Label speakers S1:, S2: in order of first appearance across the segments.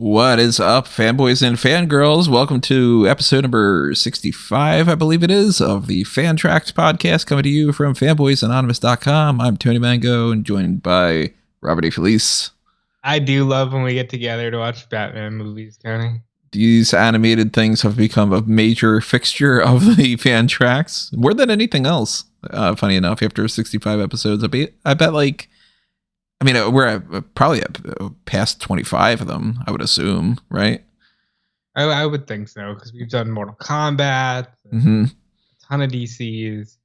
S1: What is up, fanboys and fangirls? Welcome to episode number 65, I believe it is, of the FanTracks podcast, coming to you from fanboysanonymous.com. I'm Tony Mango, and joined by Robert DeFelice.
S2: I do love when we get together to watch Batman movies, Tony.
S1: These animated things have become a major fixture of the FanTracks, more than anything else. Funny enough, after 65 episodes, I bet we're probably past 25 of them, I would assume, right?
S2: I would think so, because we've done Mortal Kombat, a ton of DCs.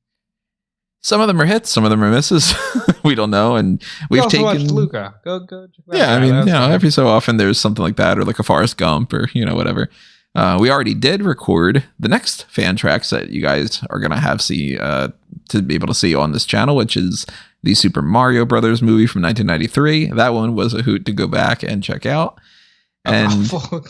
S1: Some of them are hits, some of them are misses. We don't know, and we've
S2: also
S1: taken
S2: watched Luca. Go.
S1: Yeah, every so often there's something like that, or like a Forrest Gump, or whatever. We already did record the next FanTracks that you guys are gonna have to be able to see on this channel, which is the Super Mario Brothers movie from 1993. That one was a hoot to go back and check out. And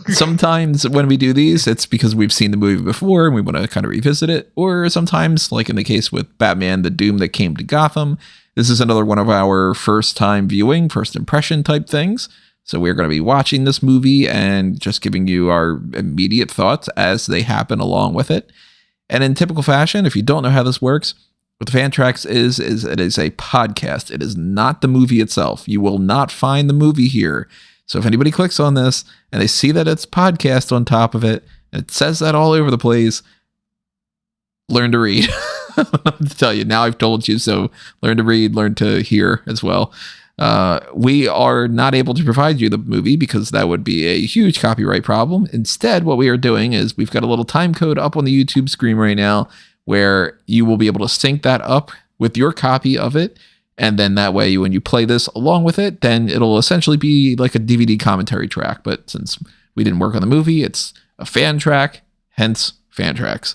S1: sometimes when we do these, it's because we've seen the movie before and we want to kind of revisit it. Or sometimes, like in the case with Batman, The Doom That Came to Gotham, this is another one of our first time viewing, first impression type things. So we're going to be watching this movie and just giving you our immediate thoughts as they happen along with it. And in typical fashion, if you don't know how this works, what the FanTracks is it is a podcast. It is not the movie itself. You will not find the movie here. So if anybody clicks on this and they see that it's podcast on top of it, and it says that all over the place, learn to read. I don't know what to tell you. Now I've told you, so learn to read, learn to hear as well. We are not able to provide you the movie because that would be a huge copyright problem. Instead, what we are doing is we've got a little time code up on the YouTube screen right now where you will be able to sync that up with your copy of it. And then that way, when you play this along with it, then it'll essentially be like a DVD commentary track. But since we didn't work on the movie, it's a fan track, hence FanTracks.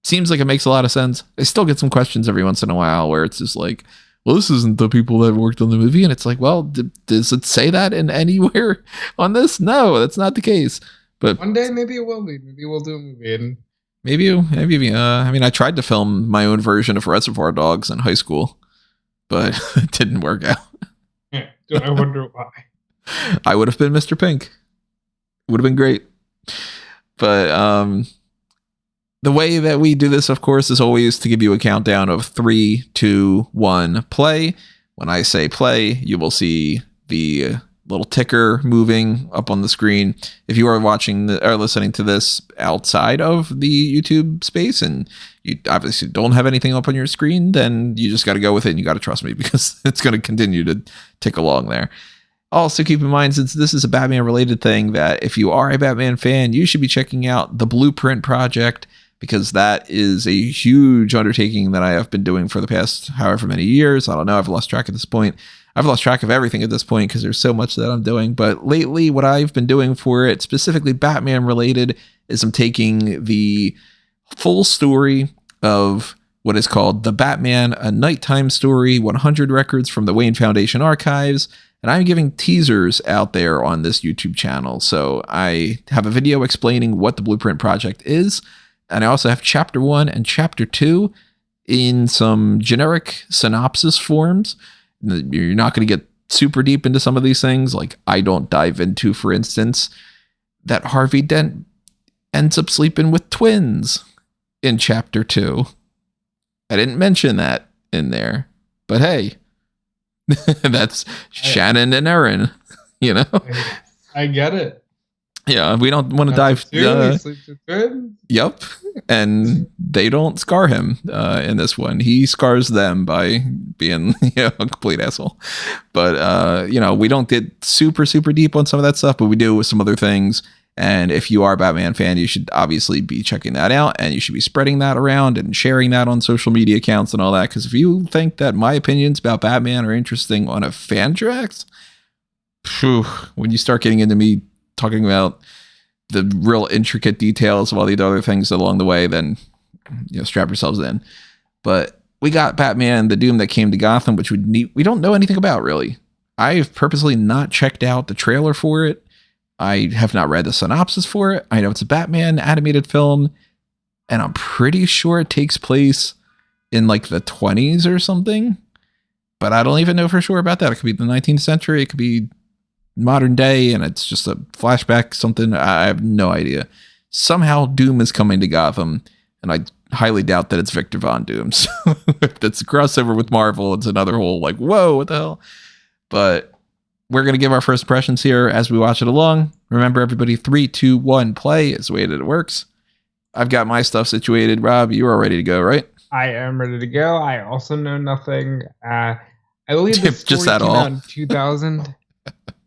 S1: Seems like it makes a lot of sense. I still get some questions every once in a while where it's just like, well, this isn't the people that worked on the movie. And it's like, well, does it say that in anywhere on this? No, that's not the case. But
S2: one day, maybe it will be. Maybe we'll do a movie. And
S1: I tried to film my own version of Reservoir Dogs in high school, but it didn't work out.
S2: Yeah, I wonder why.
S1: I would have been Mr. Pink. Would have been great. But the way that we do this, of course, is always to give you a countdown of 3, 2, 1, play. When I say play, you will see the little ticker moving up on the screen. If you are watching or listening to this outside of the YouTube space and you obviously don't have anything up on your screen, then you just got to go with it and you got to trust me because it's going to continue to tick along there. Also, keep in mind, since this is a Batman related thing, that if you are a Batman fan, you should be checking out the Blueprint Project, because that is a huge undertaking that I have been doing for the past however many years. I don't know. I've lost track at this point. I've lost track of everything at this point because there's so much that I'm doing. But lately, what I've been doing for it, specifically Batman related, is I'm taking the full story of what is called The Batman, A Nighttime Story, 100 Records from the Wayne Foundation Archives. And I'm giving teasers out there on this YouTube channel. So I have a video explaining what the Blueprint Project is. And I also have Chapter 1 and Chapter 2 in some generic synopsis forms. You're not going to get super deep into some of these things. Like I don't dive into, for instance, that Harvey Dent ends up sleeping with twins in Chapter 2. I didn't mention that in there. But hey, that's Shannon and Aaron,
S2: I get it.
S1: Yeah, we don't want to dive. Yep, and they don't scar him in this one. He scars them by being a complete asshole. But we don't get super deep on some of that stuff, but we do with some other things. And if you are a Batman fan, you should obviously be checking that out, and you should be spreading that around and sharing that on social media accounts and all that. Because if you think that my opinions about Batman are interesting on a FanTracks, when you start getting into me talking about the real intricate details of all the other things along the way, then strap yourselves in. But we got Batman, The Doom That Came to Gotham, which we don't know anything about, really. I've purposely not checked out the trailer for it. I have not read the synopsis for it. I know it's a Batman animated film, and I'm pretty sure it takes place in like the 20s or something. But I don't even know for sure about that. It could be the 19th century. It could be modern day and it's just a flashback, something. I have no idea. Somehow Doom is coming to Gotham, and I highly doubt that it's Victor Von Doom. So if that's a crossover with Marvel, it's another whole like, whoa, what the hell? But we're going to give our first impressions here as we watch it along. Remember, everybody, 3, 2, 1, play is the way that it works. I've got my stuff situated. Rob, you are ready to go, right?
S2: I am ready to go. I also know nothing. I believe the story
S1: Just at
S2: came
S1: all.
S2: out in 2000.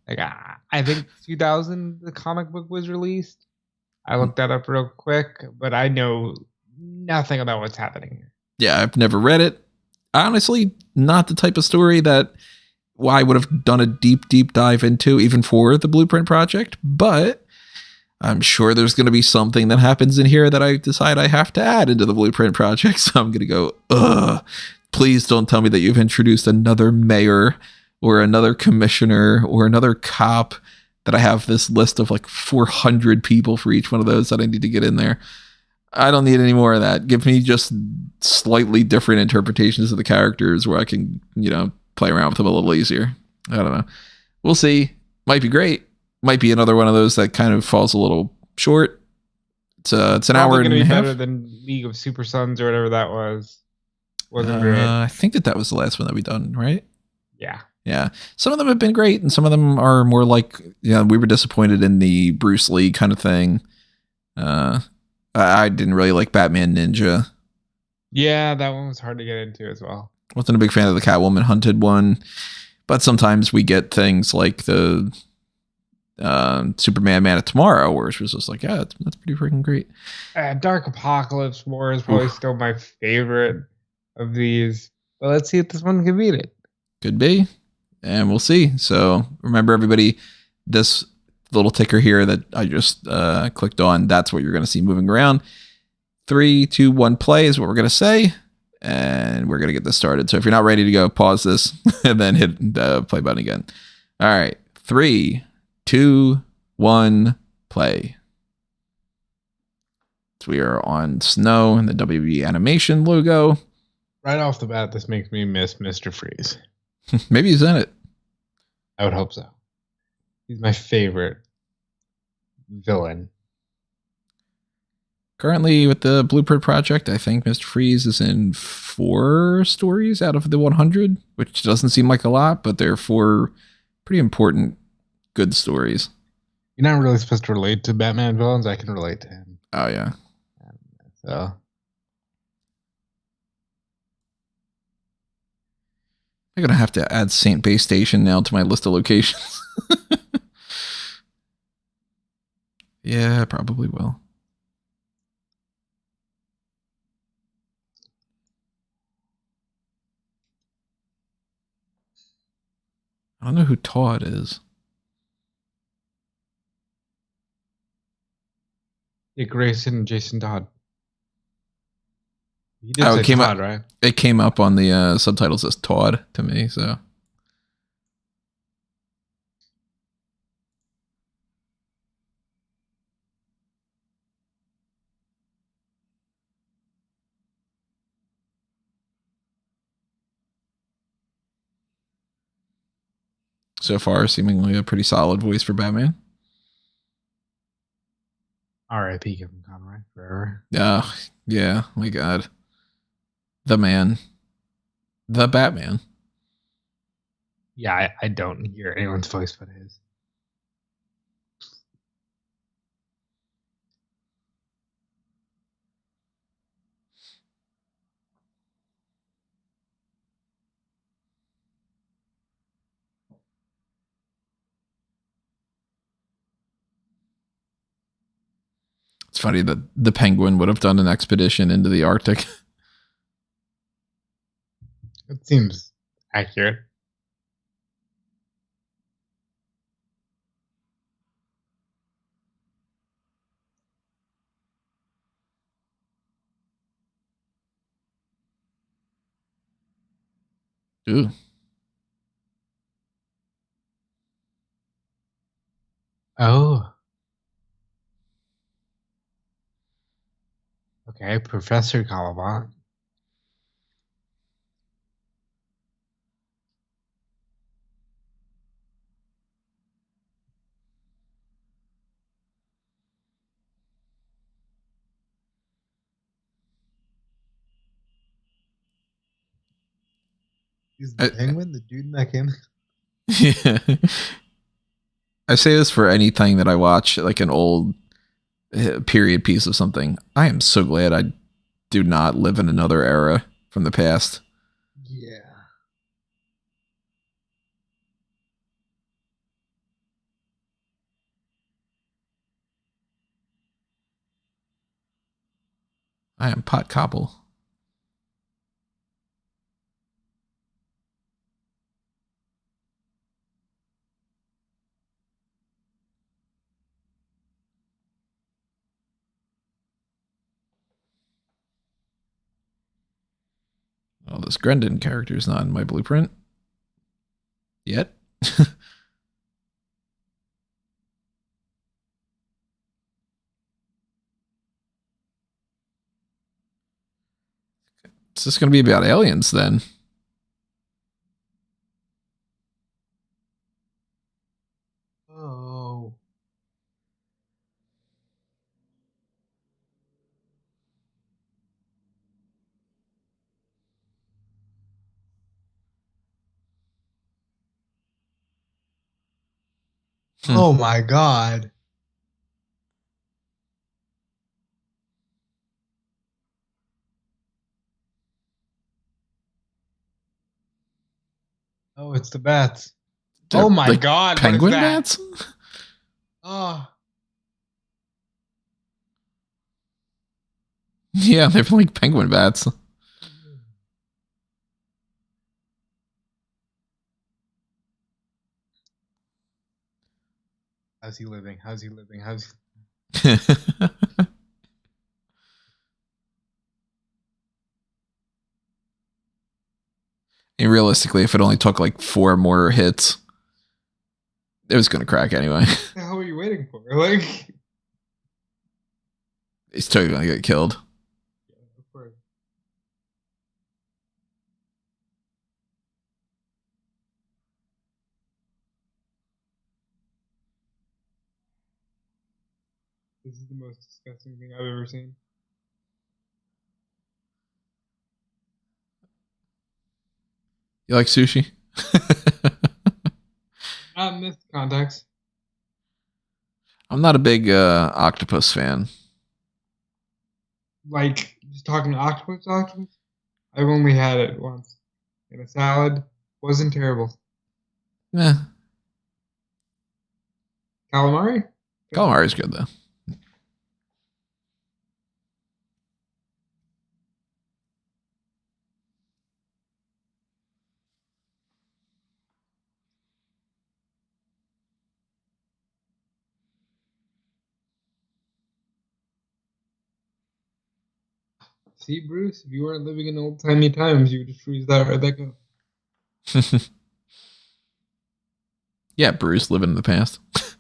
S2: Like I think 2000 the comic book was released. I looked that up real quick, but I know nothing about what's happening here.
S1: Yeah, I've never read it. Honestly, not the type of story that I would have done a deep dive into, even for the Blueprint Project. But I'm sure there's going to be something that happens in here that I decide I have to add into the Blueprint Project. So I'm going to go, please don't tell me that you've introduced another mayor or another commissioner or another cop, that I have this list of like 400 people for each one of those that I need to get in there. I don't need any more of that. Give me just slightly different interpretations of the characters where I can, play around with them a little easier. I don't know. We'll see. Might be great. Might be another one of those that kind of falls a little short. It's an hour and a half.
S2: Better than League of Super Sons or whatever that was. Wasn't great.
S1: I think that was the last one that we done, right?
S2: Yeah.
S1: Yeah. Some of them have been great, and some of them are more like, we were disappointed in the Bruce Lee kind of thing. I didn't really like Batman Ninja.
S2: Yeah, that one was hard to get into as well.
S1: Wasn't a big fan of the Catwoman Hunted one, but sometimes we get things like the Superman Man of Tomorrow, where it was just like, yeah, that's pretty freaking great.
S2: Dark Apocalypse War is probably still my favorite of these, but let's see if this one can beat it.
S1: Could be, and we'll see. So remember, everybody, this little ticker here that I just clicked on, that's what you're going to see moving around. 3, 2, 1, play is what we're going to say, and we're going to get this started. So if you're not ready to go, pause this and then hit the play button again. All right, 3, 2, 1, play. So we are on snow and the WB animation logo.
S2: Right off the bat, this makes me miss Mr. Freeze.
S1: Maybe he's in it.
S2: I would hope so. He's my favorite villain.
S1: Currently with the Blueprint Project, I think Mr. Freeze is in 4 stories out of the 100, which doesn't seem like a lot, but they're 4 pretty important, good stories.
S2: You're not really supposed to relate to Batman villains. I can relate to him.
S1: Oh, yeah.
S2: So
S1: I'm going to have to add St. Bay Station now to my list of locations. Yeah, I probably will. I don't know who Todd is.
S2: Yeah, Grayson and Jason Todd. He did
S1: Oh,
S2: say
S1: it came
S2: Todd,
S1: up,
S2: right?
S1: It came up on the subtitles as Todd to me, so. So far, seemingly a pretty solid voice for Batman.
S2: R.I.P. Kevin Conroy forever.
S1: Yeah, my God. The man. The Batman.
S2: Yeah, I don't hear anyone's voice but his.
S1: It's funny that the Penguin would have done an expedition into the Arctic.
S2: It seems accurate.
S1: Ooh.
S2: Oh. Okay, Professor Caliban. Is the penguin the dude in that game?
S1: Yeah. I say this for anything that I watch, like an old period piece of something. I am so glad I do not live in another era from the past.
S2: Yeah.
S1: I am pot cobble. Oh, this Grendon character is not in my blueprint yet. It's just going to be about aliens then.
S2: Oh. Oh my God. Oh, it's the bats. Oh my
S1: like
S2: God.
S1: Penguin
S2: what is that?
S1: bats?
S2: Oh.
S1: Yeah, they're like penguin bats.
S2: How's he living? How's he living? How's
S1: And realistically, if it only took like 4 more hits, it was going to crack anyway.
S2: What the hell are you waiting for? Like,
S1: He's totally going to get killed.
S2: yeah, of course. This is the most disgusting thing I've ever seen.
S1: You like sushi?
S2: Not in this context.
S1: I'm not a big octopus fan.
S2: Like, just talking octopus. I've only had it once. In a salad. Wasn't terrible.
S1: Eh,
S2: Calamari?
S1: calamari is good though.
S2: See, Bruce, if you weren't living in old timey times, you would just freeze that right there.
S1: Yeah, Bruce living in the past.
S2: What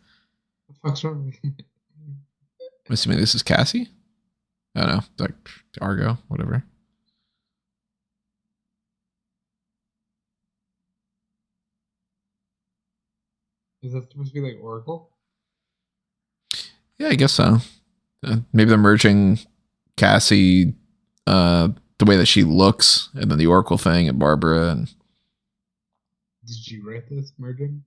S2: the fuck's wrong with you?
S1: I'm assuming this is Cassie? I don't know. Like Argo, whatever.
S2: Is that supposed to be like Oracle?
S1: Yeah, I guess so. Maybe they're merging Cassie, the way that she looks, and then the Oracle thing, and Barbara, and
S2: Did you write this merging?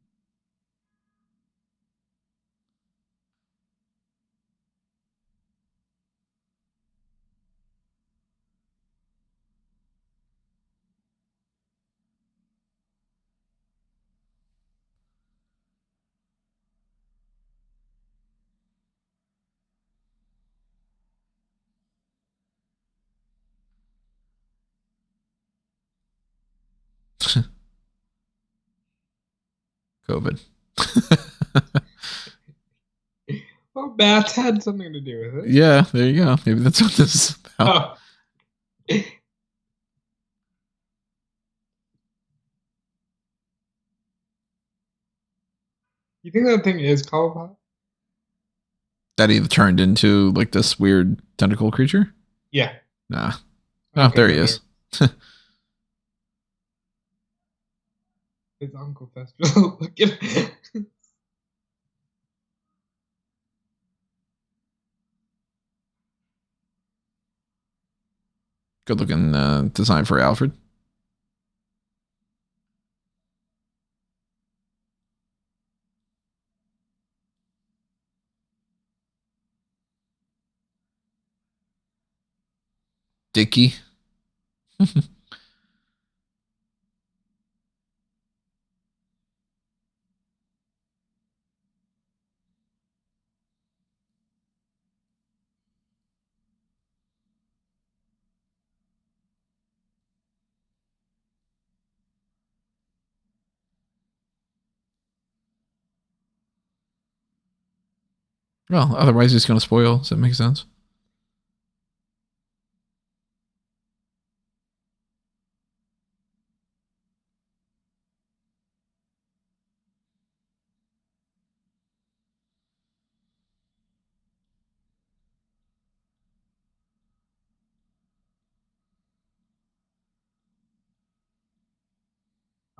S1: COVID.
S2: Well, bats had something to do with it.
S1: Yeah, there you go. Maybe that's what this is about.
S2: Oh. You think that thing is Cobblepot?
S1: That he turned into like this weird tentacle creature?
S2: Yeah.
S1: Nah. Oh,
S2: Okay,
S1: there he is.
S2: His Uncle Fester. Look at
S1: Good looking design for Alfred. Dicky. Well, otherwise he's going to spoil. Does that make sense?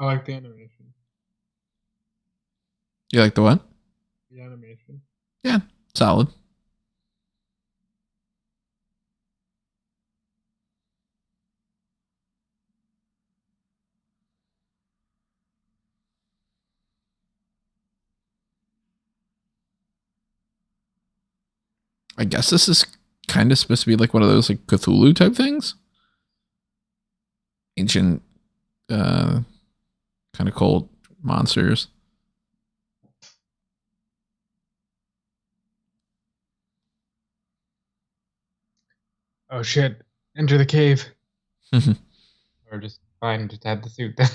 S2: I like the animation.
S1: You like the what?
S2: The animation.
S1: Yeah, solid. I guess this is kind of supposed to be like one of those like Cthulhu type things. Ancient, kind of cold monsters.
S2: Oh shit! Enter the cave. Or just fine, just have the suit then.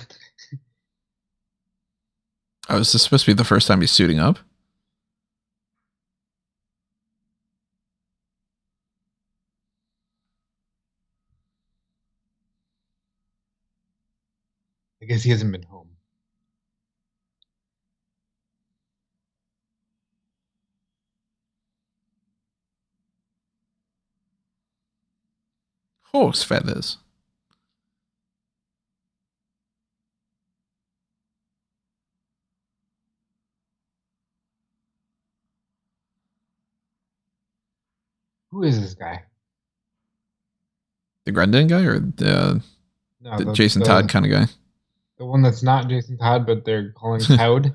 S1: Oh, is this supposed to be the first time he's suiting up?
S2: I guess he hasn't been home.
S1: Horse feathers.
S2: Who is this guy?
S1: The Grendon guy or the Jason Todd kind of guy?
S2: The one that's not Jason Todd, but they're calling Toad.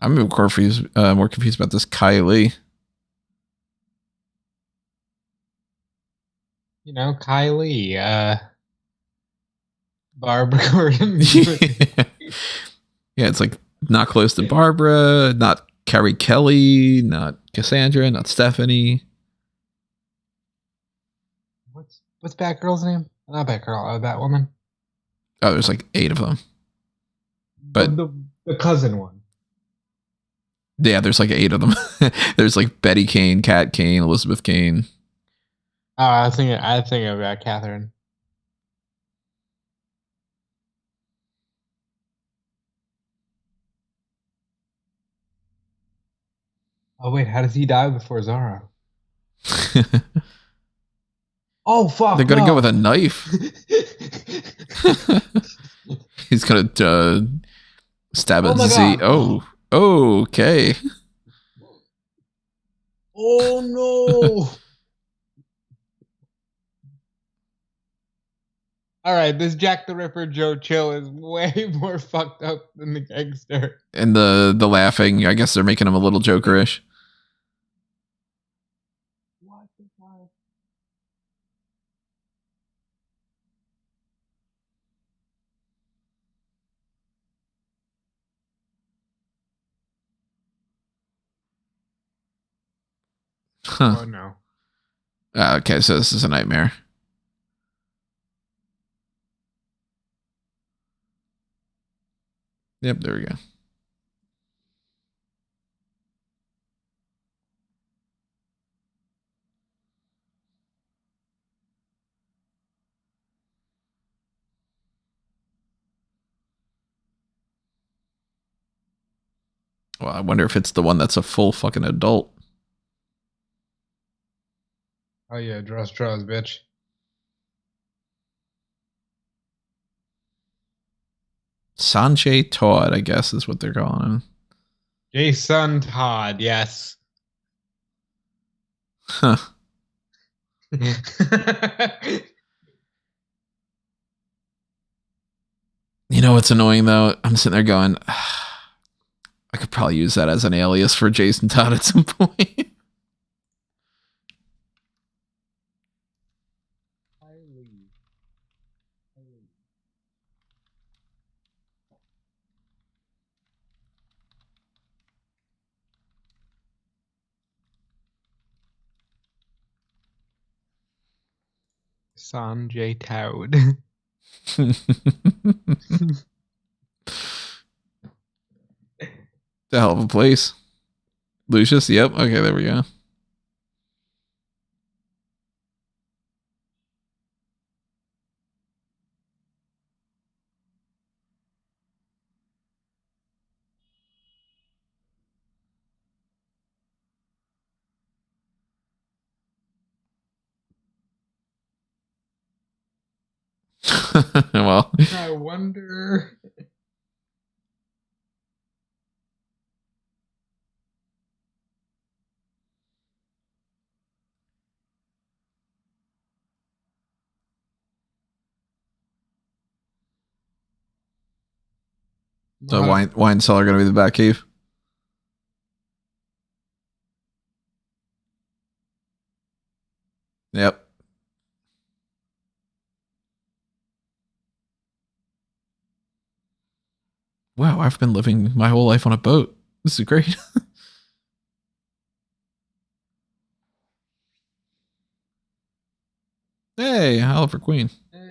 S1: I'm more confused about this Kylie.
S2: You know, Kylie, Barbara Gordon.
S1: Yeah, it's like not close to Barbara, not Carrie Kelly, not Cassandra, not Stephanie.
S2: What's Batgirl's name? Not Batgirl, Batwoman.
S1: Oh, there's like 8 of them. But
S2: the cousin one.
S1: Yeah, there's like 8 of them. There's like Betty Cain, Kat Cain, Elizabeth Cain.
S2: Oh, I think about Catherine. Oh wait, how does he die before Zara? Oh fuck!
S1: They're gonna go with a knife. He's gonna stab at Z. Oh, okay.
S2: Oh no! All right, this Jack the Ripper Joe Chill is way more fucked up than the gangster.
S1: And the laughing, I guess they're making him a little Jokerish.
S2: What the fuck?
S1: Huh.
S2: Oh no.
S1: Okay, so this is a nightmare. Yep, there we go. Well, I wonder if it's the one that's a full fucking adult.
S2: Oh yeah, draws, bitch.
S1: Sanjay Todd, I guess is what they're calling him.
S2: Jason Todd, yes.
S1: Huh. You know what's annoying though? I'm sitting there going, I could probably use that as an alias for Jason Todd at some point.
S2: Sanjay Taud.
S1: The hell of a place. Lucius, yep. Okay, there we go. Well,
S2: I wonder.
S1: the wine cellar gonna be the back cave. Yep. Wow, I've been living my whole life on a boat. This is great. Hey, Oliver Queen.
S2: Hey.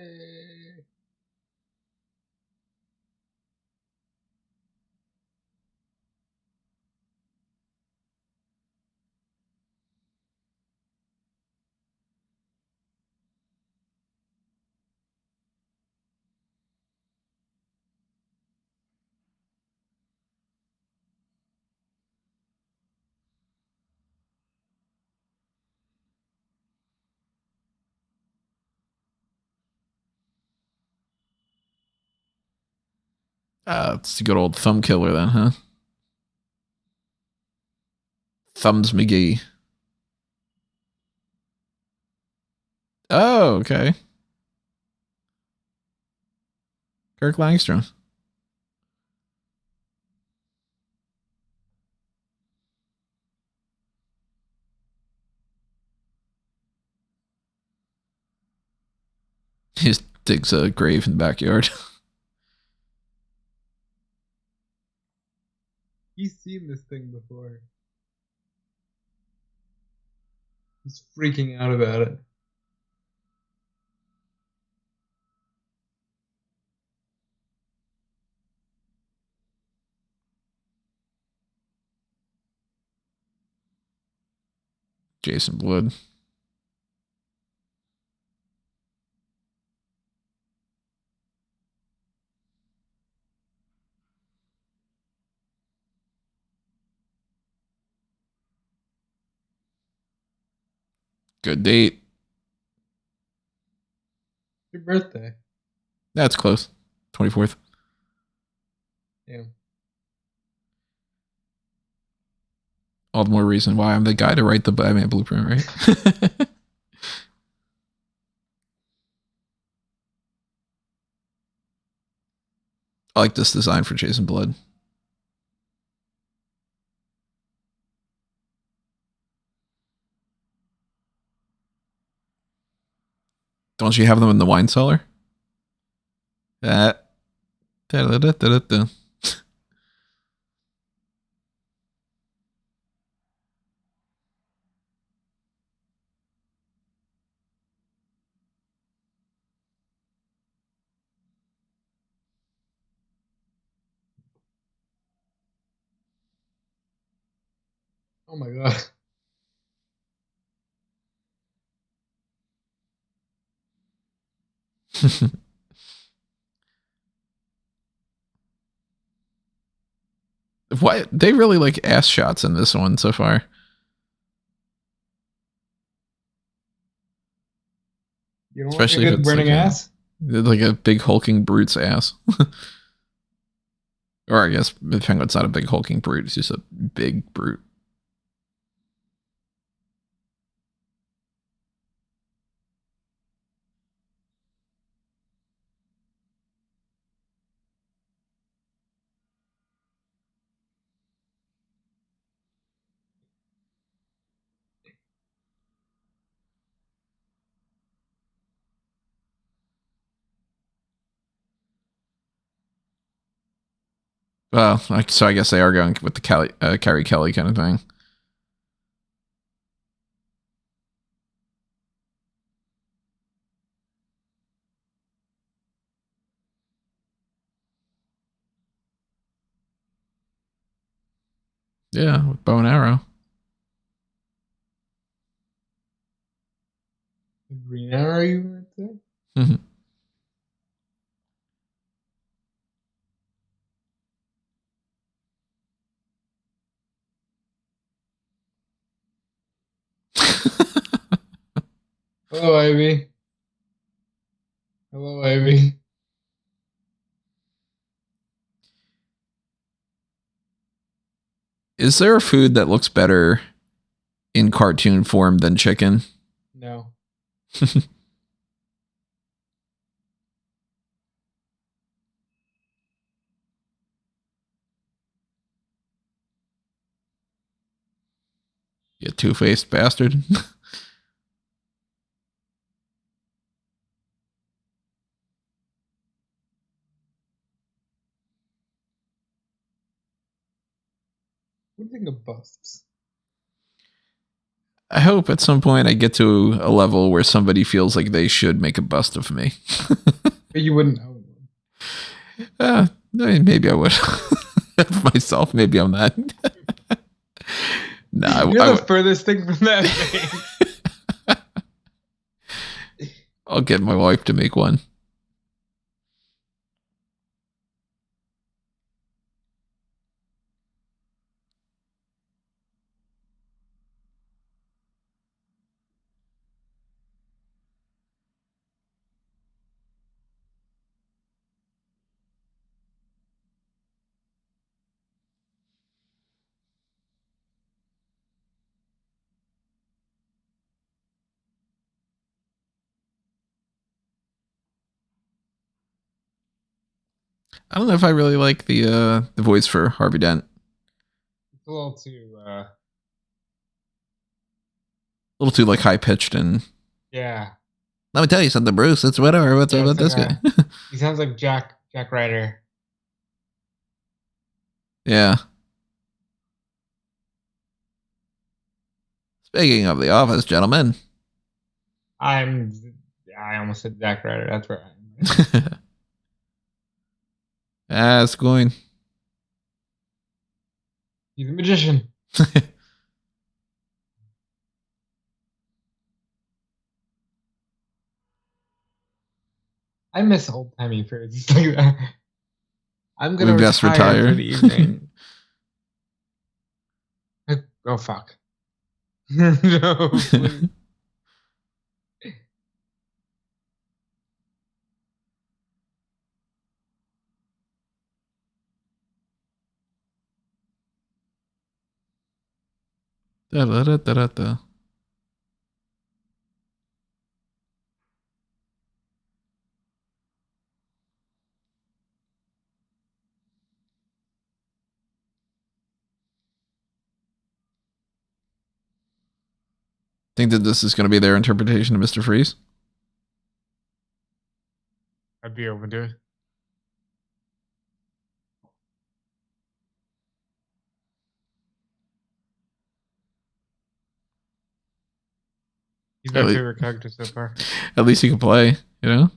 S1: It's the good old thumb killer then, huh? Thumbs McGee. Oh, okay. Kirk Langstrom. He just digs a grave in the backyard.
S2: He's seen this thing before. He's freaking out about it.
S1: Jason Blood. Good date.
S2: Your birthday.
S1: That's close. 24th.
S2: Yeah.
S1: All the more reason why I'm the guy to write the Batman blueprint, right? I like this design for Jason Blood. Don't you have them in the wine cellar? That. Da-da-da-da-da-da.
S2: Oh my god.
S1: Why they really like ass shots in this one so far?
S2: You don't
S1: Especially
S2: like a
S1: if
S2: good
S1: it's
S2: burning ass?
S1: like a big hulking brute's ass. Or I guess the penguin's not a big hulking brute; it's just a big brute. Well, so I guess they are going with the Carrie Kelly kind of thing. Yeah, with bow and arrow.
S2: Green arrow, you would say?
S1: Mm-hmm.
S2: Hello, Ivy. Hello, Ivy.
S1: Is there a food that looks better in cartoon form than chicken?
S2: No.
S1: You two-faced bastard.
S2: What do you think of busts?
S1: I hope at some point I get to a level where somebody feels like they should make a bust of me.
S2: But you wouldn't own one.
S1: Maybe I would. Myself, maybe I'm not. No,
S2: You're the furthest thing from that thing.
S1: I'll get my wife to make one. I don't know if I really like the voice for Harvey Dent.
S2: It's a little too
S1: A little too like high pitched and
S2: yeah.
S1: let me tell you something, Bruce. It's whatever. What's
S2: Yeah,
S1: about
S2: it's
S1: this
S2: like
S1: guy?
S2: he sounds like Jack Ryder.
S1: Yeah. Speaking of the office, gentlemen.
S2: I almost said Jack Ryder. That's where I am.
S1: It's going.
S2: He's a magician. I miss old timey foods like that. I'm gonna retire for the evening. Oh fuck. No, please.
S1: Da, da, da, da, da. Think that this is going to be their interpretation of Mr. Freeze?
S2: I'd be open to it. He's my favorite character so far.
S1: At least he can play, you know?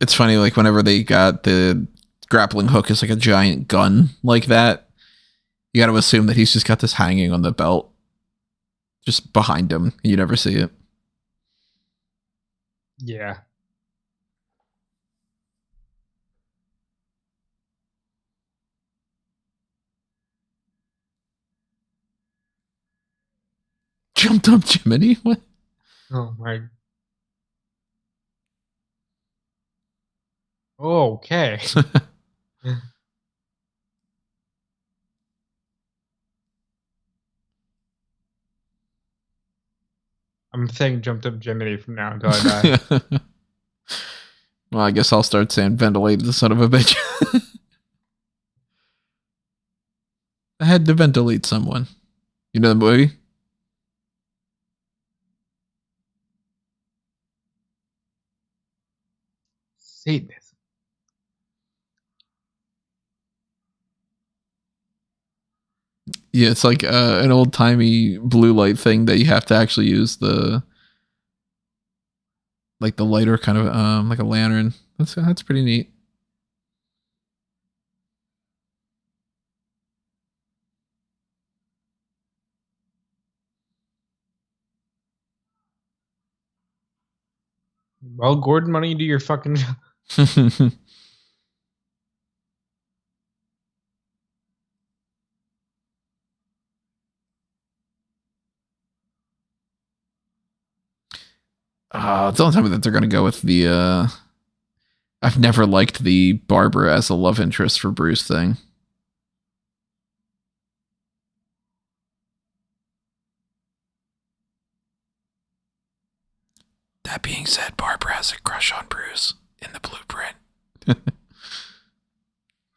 S1: It's funny, like whenever they got the grappling hook is like a giant gun like that, you got to assume that he's just got this hanging on the belt just behind him. You never see it.
S2: Yeah.
S1: Jumped up Jiminy? What?
S2: Oh my. Okay. I'm saying jumped up Jiminy from now until I die.
S1: Well, I guess I'll start saying ventilate the son of a bitch. I had to ventilate someone. You know the movie?
S2: Satanism.
S1: Yeah, it's like an old timey blue light thing that you have to actually use the lighter kind of like a lantern. That's pretty neat.
S2: Well, Gordon, why don't you do your fucking job?
S1: Don't tell me that they're going to go with the I've never liked the Barbara as a love interest for Bruce thing. That being said, Barbara has a crush on Bruce in the blueprint.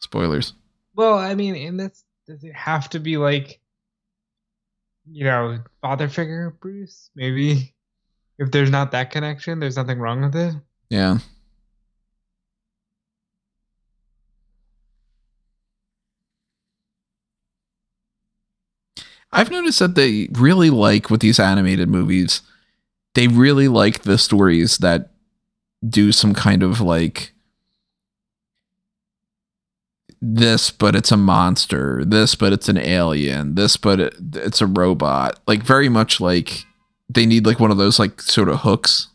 S1: Spoilers.
S2: Well, I mean, and does it have to be like, father figure Bruce? Maybe if there's not that connection, there's nothing wrong with it.
S1: Yeah. I've noticed that they really like with these animated movies, they really like the stories that do some kind of like this, but it's a monster, this, but it's an alien, this, but it's a robot. Like very much like they need like one of those like sort of hooks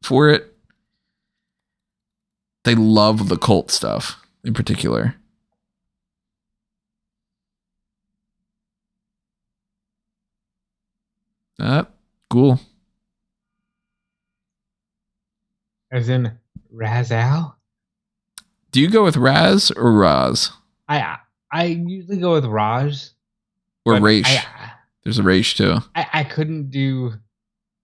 S1: for it. They love the cult stuff in particular. Cool.
S2: As in Razal?
S1: Do you go with Raz or Raz?
S2: I usually go with Raj.
S1: Or Raish. There's a Raish too.
S2: I couldn't do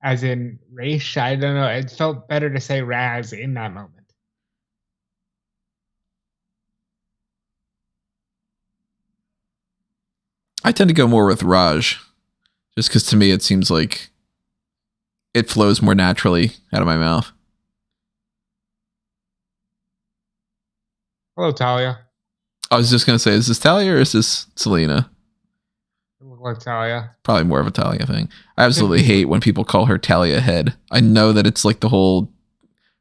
S2: as in Raish. I don't know. It felt better to say Raz in that moment.
S1: I tend to go more with Raj. Just because to me it seems like it flows more naturally out of my mouth.
S2: Hello, Talia.
S1: I was just going to say, is this Talia or is this Selena?
S2: It looked like Talia.
S1: Probably more of a Talia thing. I absolutely hate when people call her Talia Head. I know that it's like the whole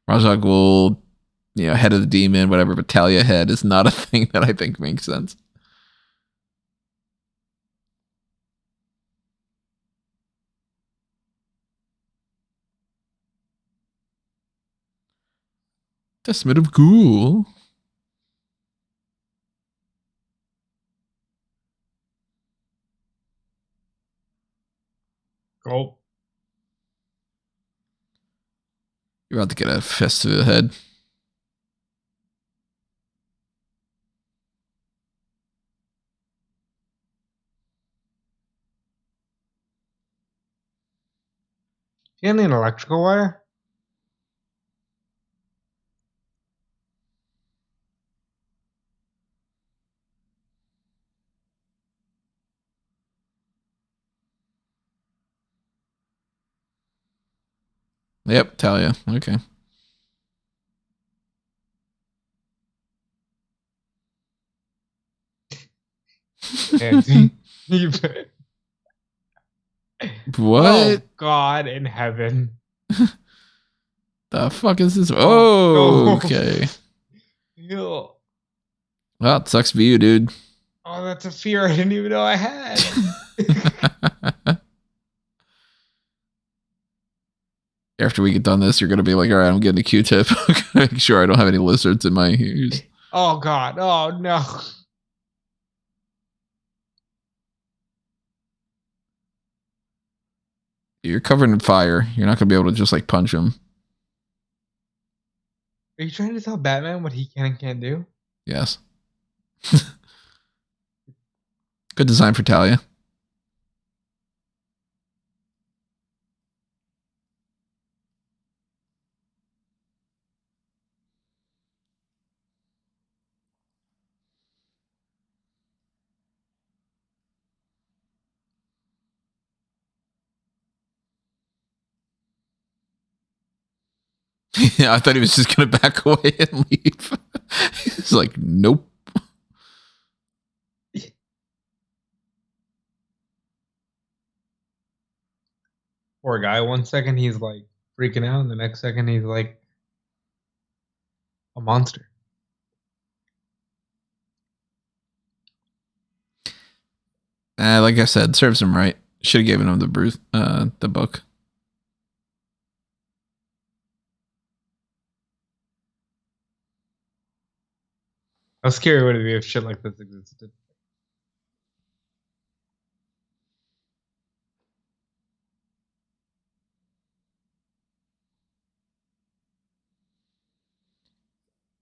S1: Raja Ghul, head of the demon, whatever, but Talia Head is not a thing that I think makes sense. Testament of Ghul.
S2: Gulp.
S1: You're about to get a fist to the head.
S2: Do you have an electrical wire?
S1: Yep, Talia. Okay. What?
S2: Oh, God in heaven.
S1: The fuck is this? Oh,
S2: no.
S1: okay.
S2: Ew.
S1: Well, it sucks for you, dude.
S2: Oh, that's a fear I didn't even know I had.
S1: After we get done this, you're going to be like, all right, I'm getting a Q-tip. Make sure I don't have any lizards in my ears.
S2: Oh, God. Oh, no.
S1: You're covered in fire. You're not going to be able to just like punch him.
S2: Are you trying to tell Batman what he can and can't do?
S1: Yes. Good design for Talia. Yeah, I thought he was just going to back away and leave. He's like, nope.
S2: Poor guy. One second he's like freaking out, and the next second he's like a monster.
S1: Like I said, serves him right. Should have given him the book.
S2: How scary would it be if shit like this existed?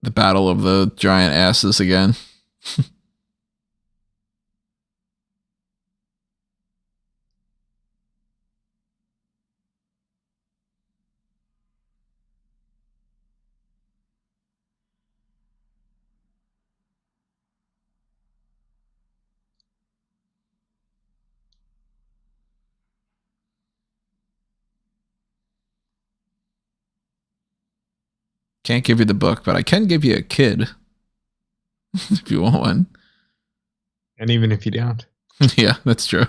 S1: The battle of the giant asses again. Can't give you the book, but I can give you a kid if you want one.
S2: And even if you don't.
S1: Yeah, that's true.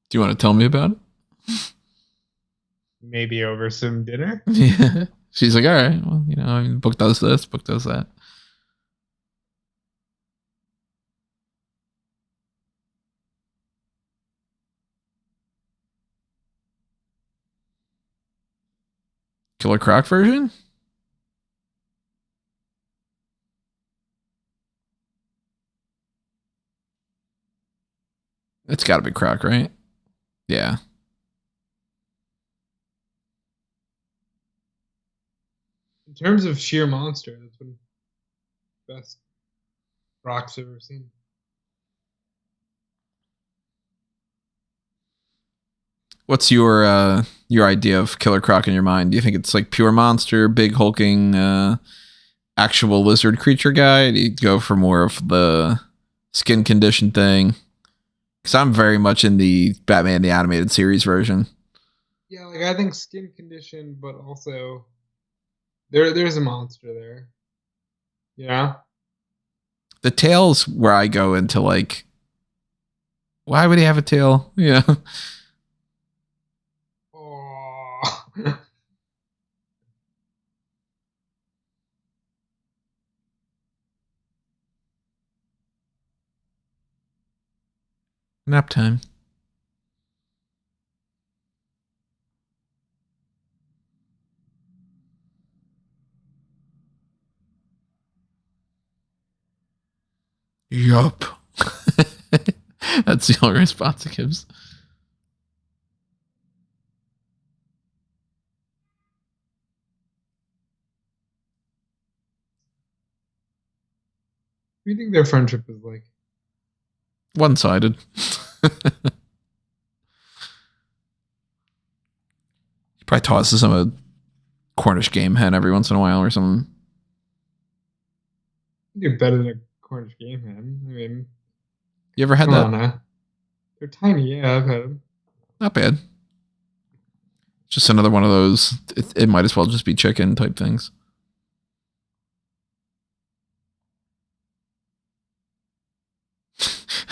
S1: Do you want to tell me about it?
S2: Maybe over some dinner?
S1: Yeah. She's like, all right, well, I mean, book does this, book does that. Killer Croc version? It's got to be Croc, right? Yeah.
S2: In terms of sheer monster, that's one of the best rocks I've ever seen.
S1: What's your idea of Killer Croc in your mind? Do you think it's like pure monster, big hulking, actual lizard creature guy? Do you go for more of the skin condition thing? Because I'm very much in the Batman the Animated Series version.
S2: Yeah, like I think skin condition, but also there's a monster there. Yeah.
S1: The tail's where I go into like, why would he have a tail? Yeah.
S2: Oh.
S1: Nap time. Yup. That's the only response it gives.
S2: What do you think their friendship is like?
S1: One-sided. He probably tosses him a Cornish game hen every once in a while or something.
S2: You're better than a Cornish game hen. I mean,
S1: You ever had
S2: come
S1: that?
S2: on now. They're tiny. Yeah, I've had them.
S1: Not bad. Just another one of those. It might as well just be chicken type things.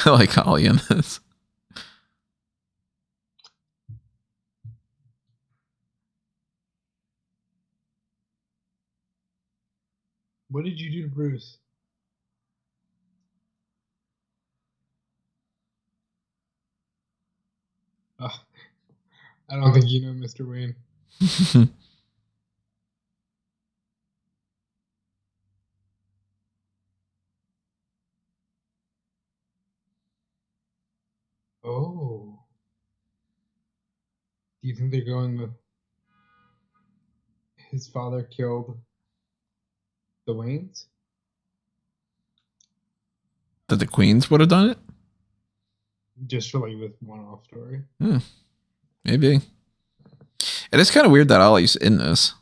S1: I like Holly in this.
S2: What did you do to Bruce? I don't think you know Mr. Wayne. Oh. Do you think they're going with his father killed the Waynes?
S1: That the Queens would have done it?
S2: Just really with one-off story.
S1: Maybe. It is kind of weird that Ollie's in this.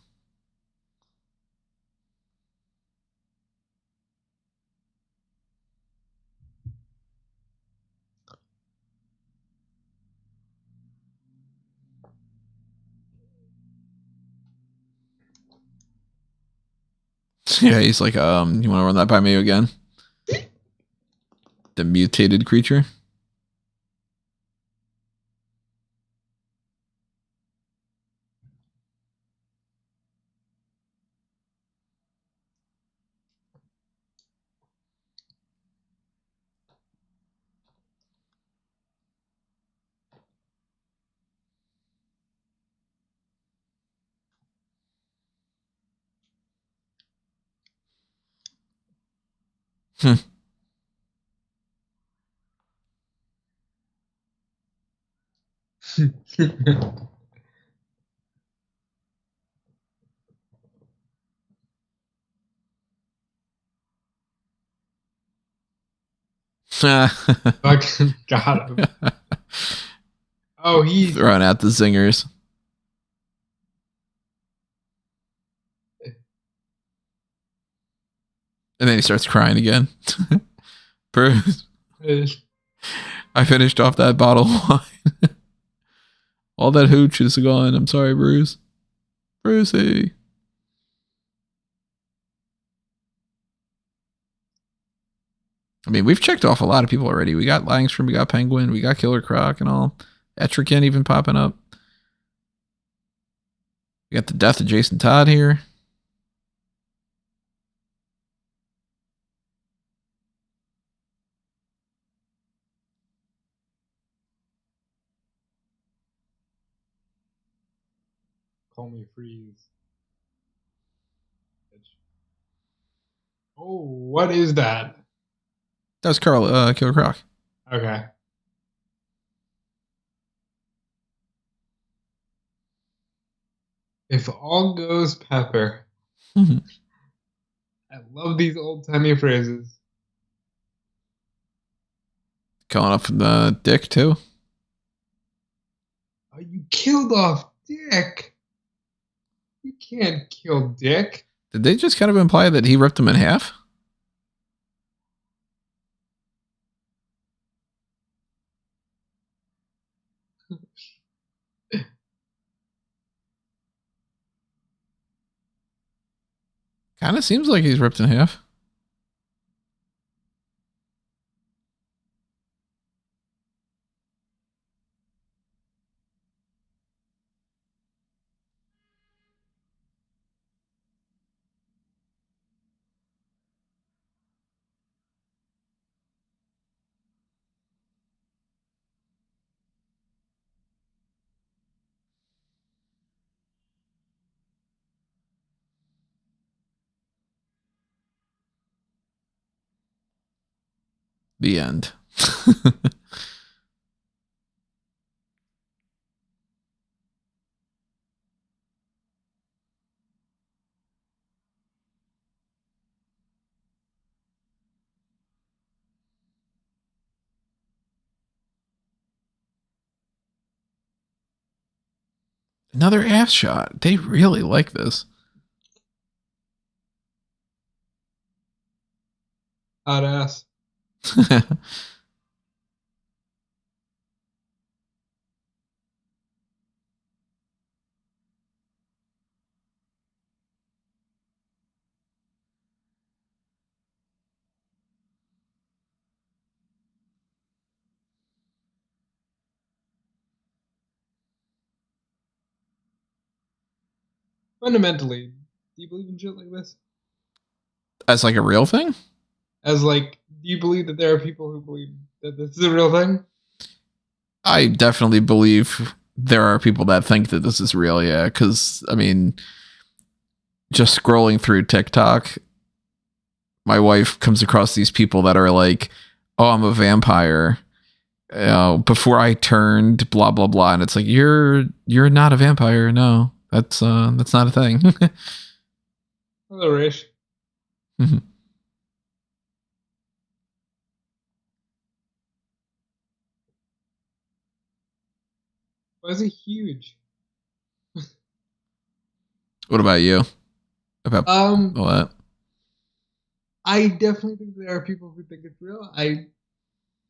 S1: Yeah, he's like, you want to run that by me again? The mutated creature.
S2: Fucking got him. Oh, he's
S1: throwing out the zingers. And then he starts crying again. Bruce, I finished off that bottle of wine. All that hooch is gone. I'm sorry, Bruce. Brucey. I mean, we've checked off a lot of people already. We got Langstrom, we got Penguin, we got Killer Croc and all. Etrigan even popping up. We got the death of Jason Todd here.
S2: Call me freeze. Oh, what is that?
S1: That was Killer Croc.
S2: Okay. If all goes pepper.
S1: Mm-hmm.
S2: I love these old-timey phrases.
S1: Calling up from the Dick, too.
S2: Oh, you killed off Dick. You can't kill Dick.
S1: Did they just kind of imply that he ripped him in half? Kind of seems like he's ripped in half. The end. Another ass shot. They really like this.
S2: Hot ass. Fundamentally, do you believe in shit like this?
S1: As like a real thing?
S2: As like, do you believe that there are people who believe that this is a real thing?
S1: I definitely believe there are people that think that this is real, yeah. Because, I mean, just scrolling through TikTok, my wife comes across these people that are like, oh, I'm a vampire. Before I turned, blah, blah, blah. And it's like, you're not a vampire, no. That's not a thing.
S2: Hello, Rish.
S1: Mhm.
S2: Why is it huge?
S1: What about you? About what?
S2: I definitely think there are people who think it's real. I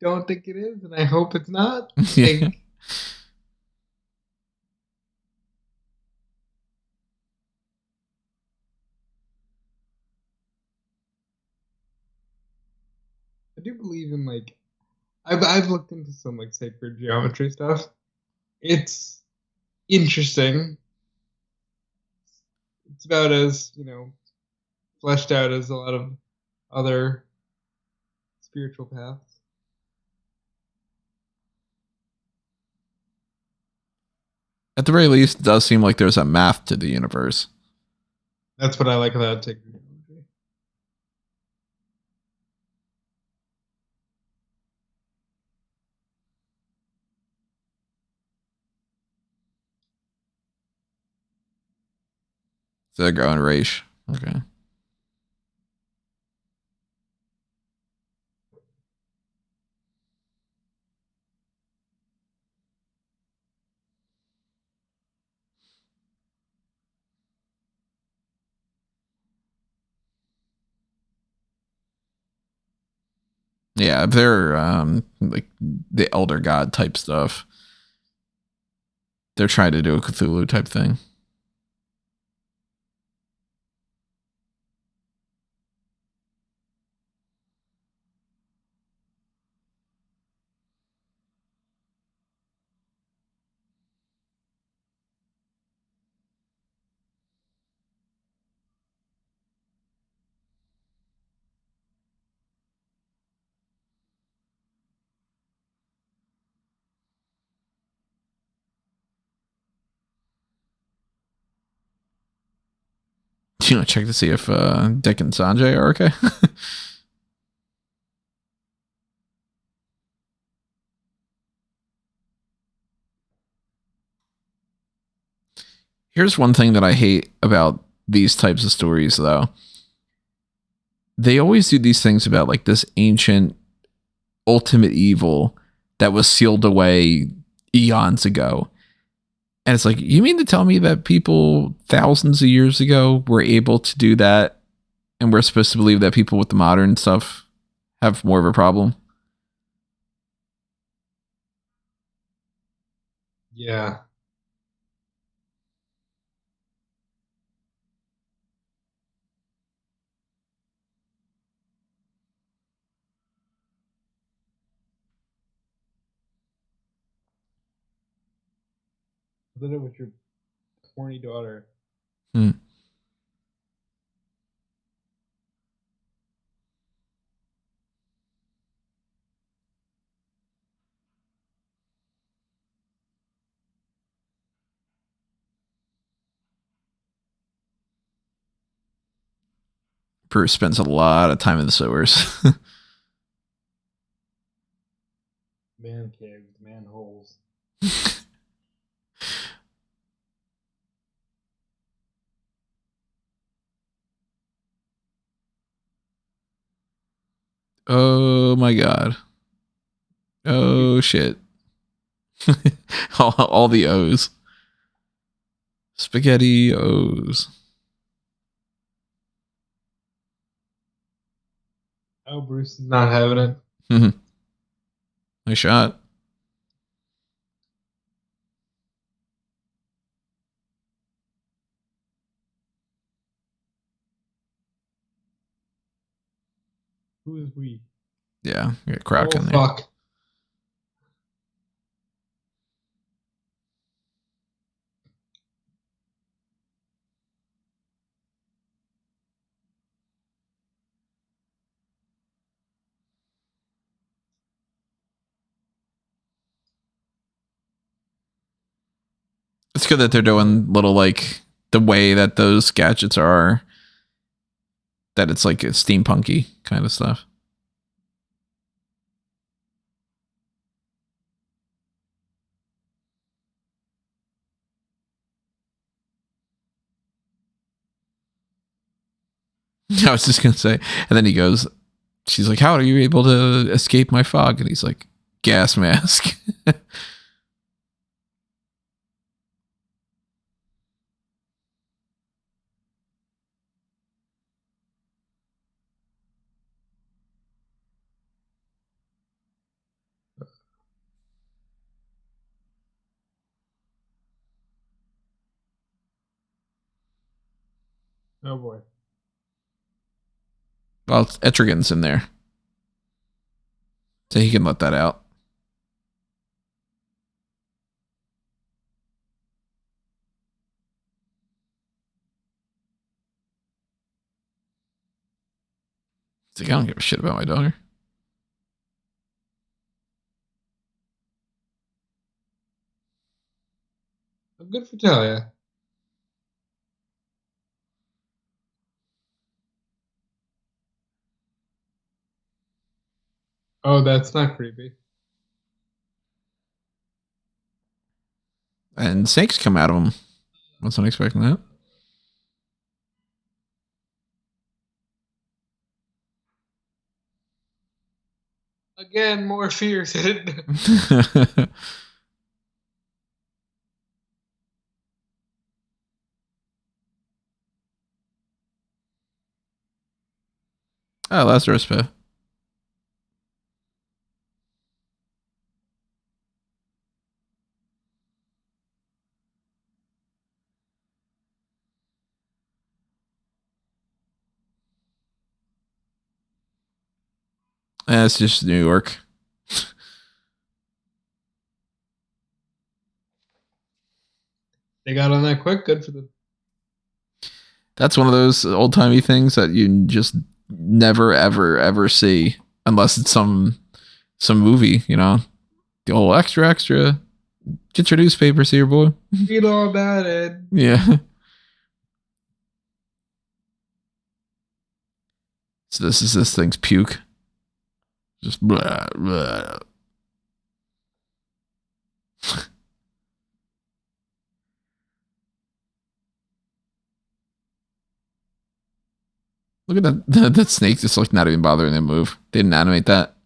S2: don't think it is, and I hope it's not.
S1: Yeah.
S2: I do believe in like I've looked into some like sacred geometry stuff. It's interesting. It's about as fleshed out as a lot of other spiritual paths.
S1: At the very least, it does seem like there's a math to the universe.
S2: That's what I like about sacred geometry.
S1: So they're going race. Okay. Yeah, they're like the elder god type stuff. They're trying to do a Cthulhu type thing. You know, check to see if Dick and Sanjay are okay. Here's one thing that I hate about these types of stories, though. They always do these things about like this ancient ultimate evil that was sealed away eons ago. And it's like, you mean to tell me that people thousands of years ago were able to do that, and we're supposed to believe that people with the modern stuff have more of a problem?
S2: Yeah. I did it with your horny daughter.
S1: Hmm. Bruce spends a lot of time in the sewers.
S2: Man caves, manholes.
S1: Oh my god. Oh shit. all the O's. Spaghetti O's.
S2: Oh, Bruce is not having it.
S1: Nice shot.
S2: Who is we?
S1: Yeah, we got Crouch
S2: Oh,
S1: in there.
S2: fuck.
S1: It's good that they're doing little like the way that those gadgets are. That it's like it's steampunky kind of stuff. I was just gonna say, and then he goes, she's like, how are you able to escape my fog? And he's like, gas mask.
S2: Oh boy.
S1: Well, Etrigan's in there, so he can let that out. He's like, I don't give a shit about my daughter.
S2: Good for Talia. Oh, that's not creepy.
S1: And snakes come out of him. I wasn't expecting that.
S2: Again, more fears.
S1: Oh, Lazarus Pit. It's just New York.
S2: They got on that quick. Good for them.
S1: That's one of those old timey things that you just never, ever, ever see unless it's some movie. You know, the old extra. Get your newspapers here, boy.
S2: Read all about it.
S1: Yeah. So this thing's puke. Just blah blah. Look at that snake just like not even bothering to move. They didn't animate that.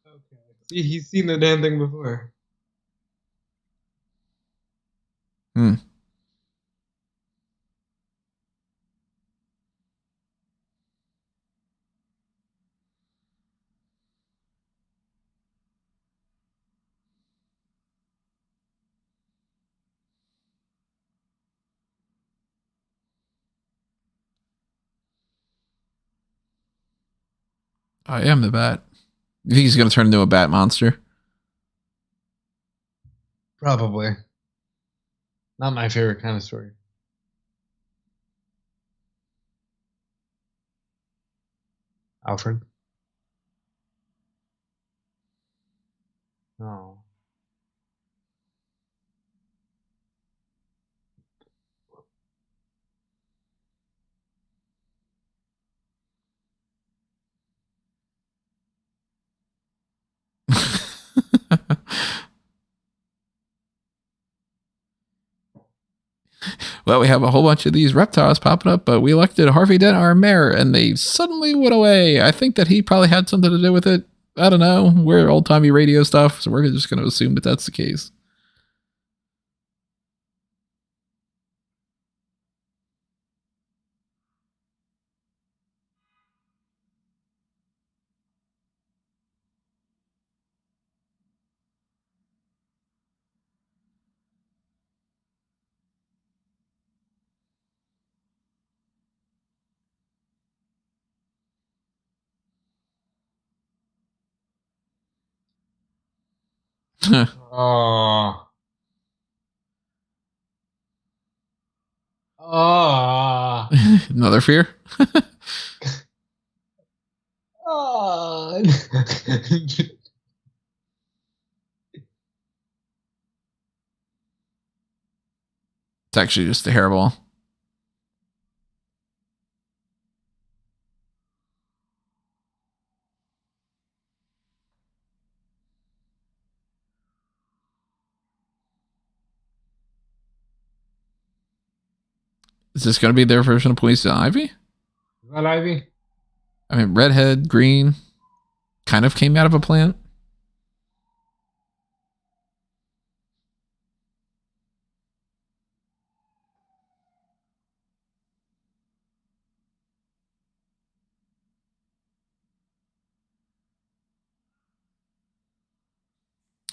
S2: Okay. See, he's seen the damn thing before.
S1: Hmm. I am the bat. You think he's gonna turn into a bat monster?
S2: Probably. Not my favorite kind of story. Alfred. Oh.
S1: Well, we have a whole bunch of these reptiles popping up, but we elected Harvey Dent our mayor, and they suddenly went away. I think that he probably had something to do with it. I don't know. We're old timey radio stuff, so we're just going to assume that that's the case.
S2: Oh. Oh.
S1: Another fear? It's actually just a hairball. Is this going to be their version of Poison Ivy?
S2: Is that Ivy?
S1: I mean, redhead, green, kind of came out of a plant.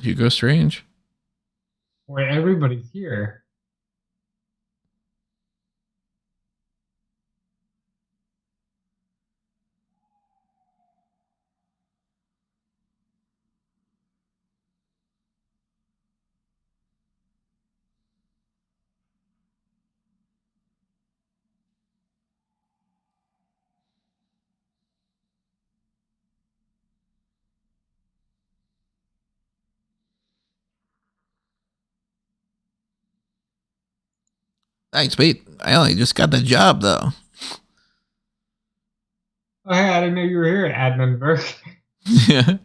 S1: Hugo Strange.
S2: Wait, everybody's here.
S1: Thanks, Pete. I only just got the job, though.
S2: Oh, hey, I didn't know you were here, Admin Burke.
S1: Yeah.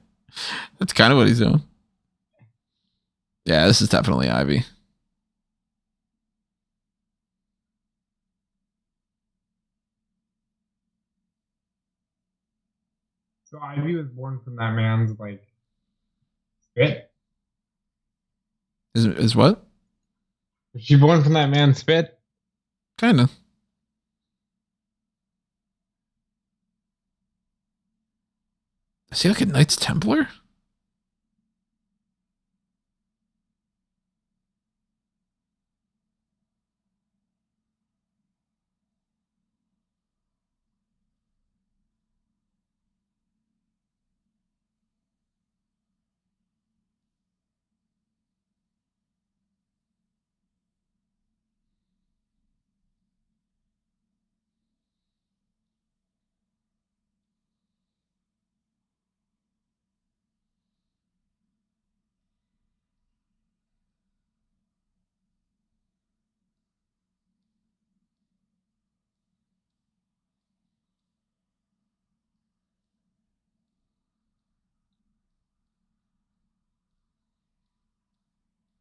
S1: That's kind of what he's doing. Yeah, this is definitely Ivy.
S2: So Ivy was born from that man's, like, spit?
S1: Is what?
S2: Was she born from that man's spit?
S1: Kind of. Is he like a Knights Templar?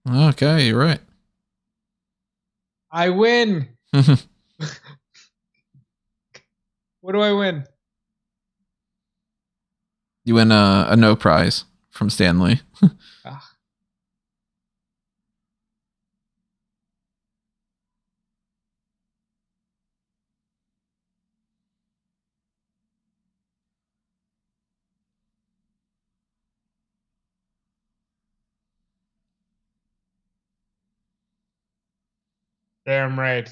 S1: Okay, you're right.
S2: I win! What do I win?
S1: You win a no prize from Stanley.
S2: Damn right.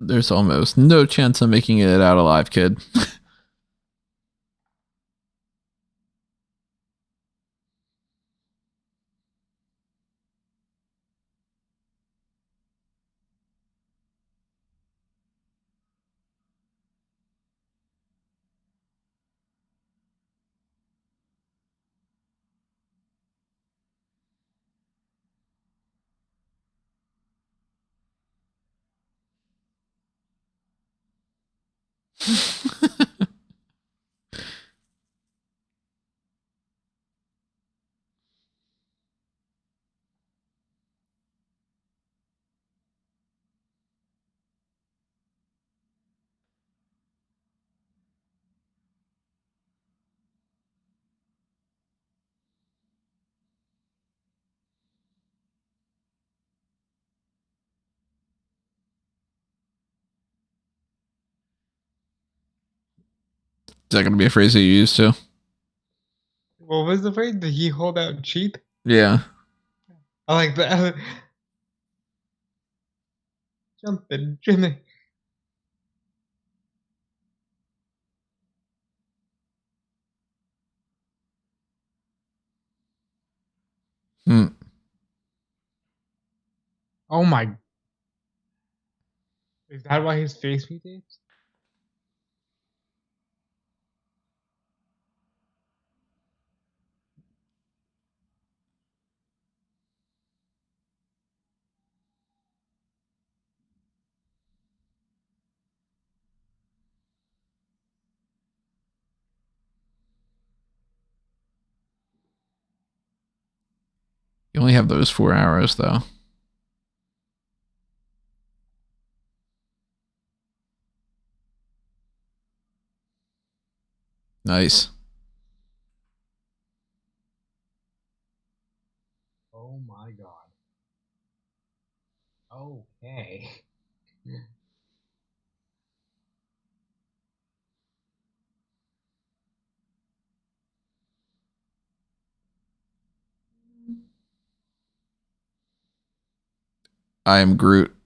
S1: There's almost no chance of making it out alive, kid. Is that going to be a phrase that you use too?
S2: What was the phrase? Did he hold out cheap?
S1: Yeah.
S2: I like that. Jumping, Jimmy.
S1: Hmm.
S2: Oh my. Is that why his face mutates?
S1: You only have those 4 hours, though. Nice.
S2: Oh my god. Okay.
S1: I am Groot.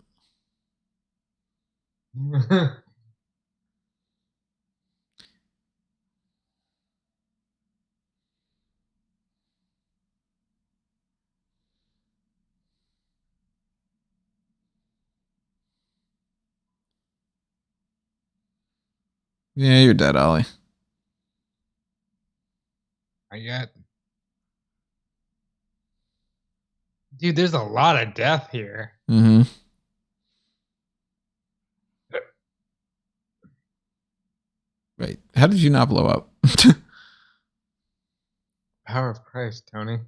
S1: Yeah, you're dead, Ollie.
S2: Not yet. Dude, there's a lot of death here.
S1: Mm-hmm. Wait, how did you not blow up?
S2: Power of Christ, Tony.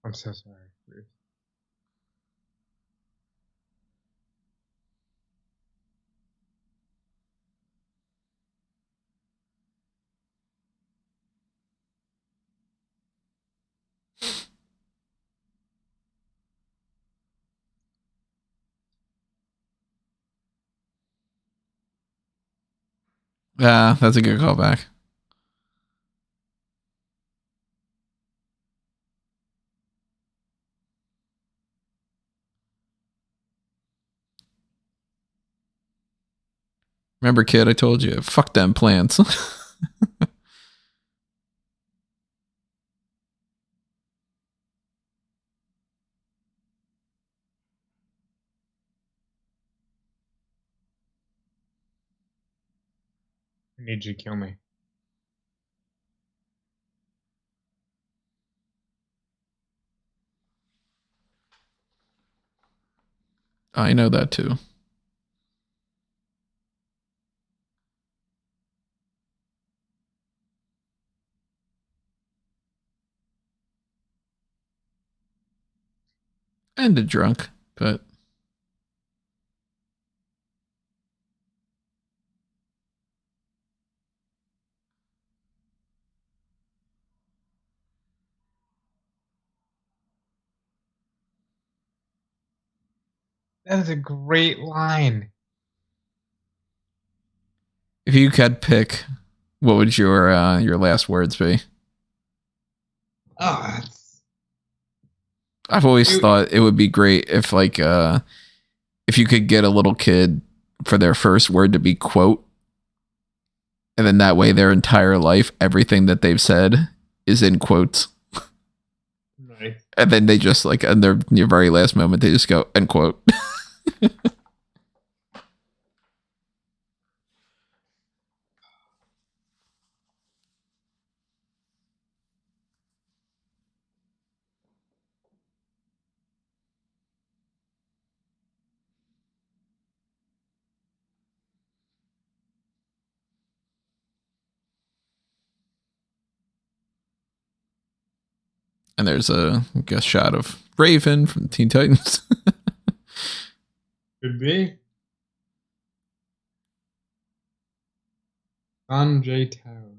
S2: I'm so sorry. Bruce.
S1: Yeah, that's a good callback. Remember, kid, I told you, fuck them plants.
S2: I need you to kill me.
S1: I know that too. And a drunk, but
S2: That is a great line.
S1: if you could pick, what would your last words be?
S2: Oh, that's...
S1: I've always thought it would be great if if you could get a little kid for their first word to be quote, and then that way their entire life, everything that they've said is in quotes.
S2: Nice.
S1: And then they just in their very last moment, they just go end quote. And there's a shot of Raven from Teen Titans.
S2: Could be. Sanjay Toad.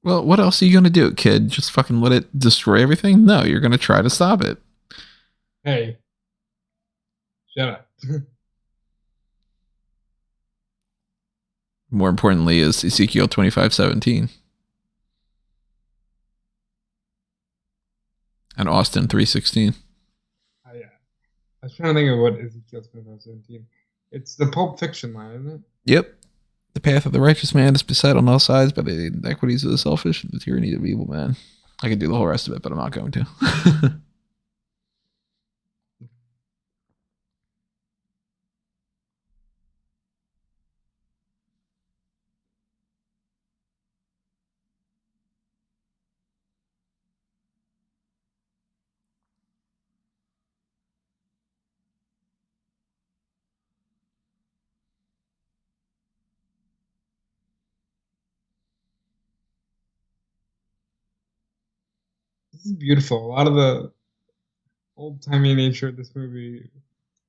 S1: Well, what else are you gonna do, kid? Just fucking let it destroy everything? No, you're gonna try to stop it.
S2: Hey, shut up.
S1: More importantly, is Ezekiel 25:17 and Austin 3:16.
S2: Oh, yeah. I was trying to think of what Ezekiel 25:17. It's the Pulp Fiction line, isn't it?
S1: Yep. The path of the righteous man is beset on all sides by the inequities of the selfish and the tyranny of evil man. I could do the whole rest of it, but I'm not going to.
S2: This is beautiful. A lot of the old timey nature of this movie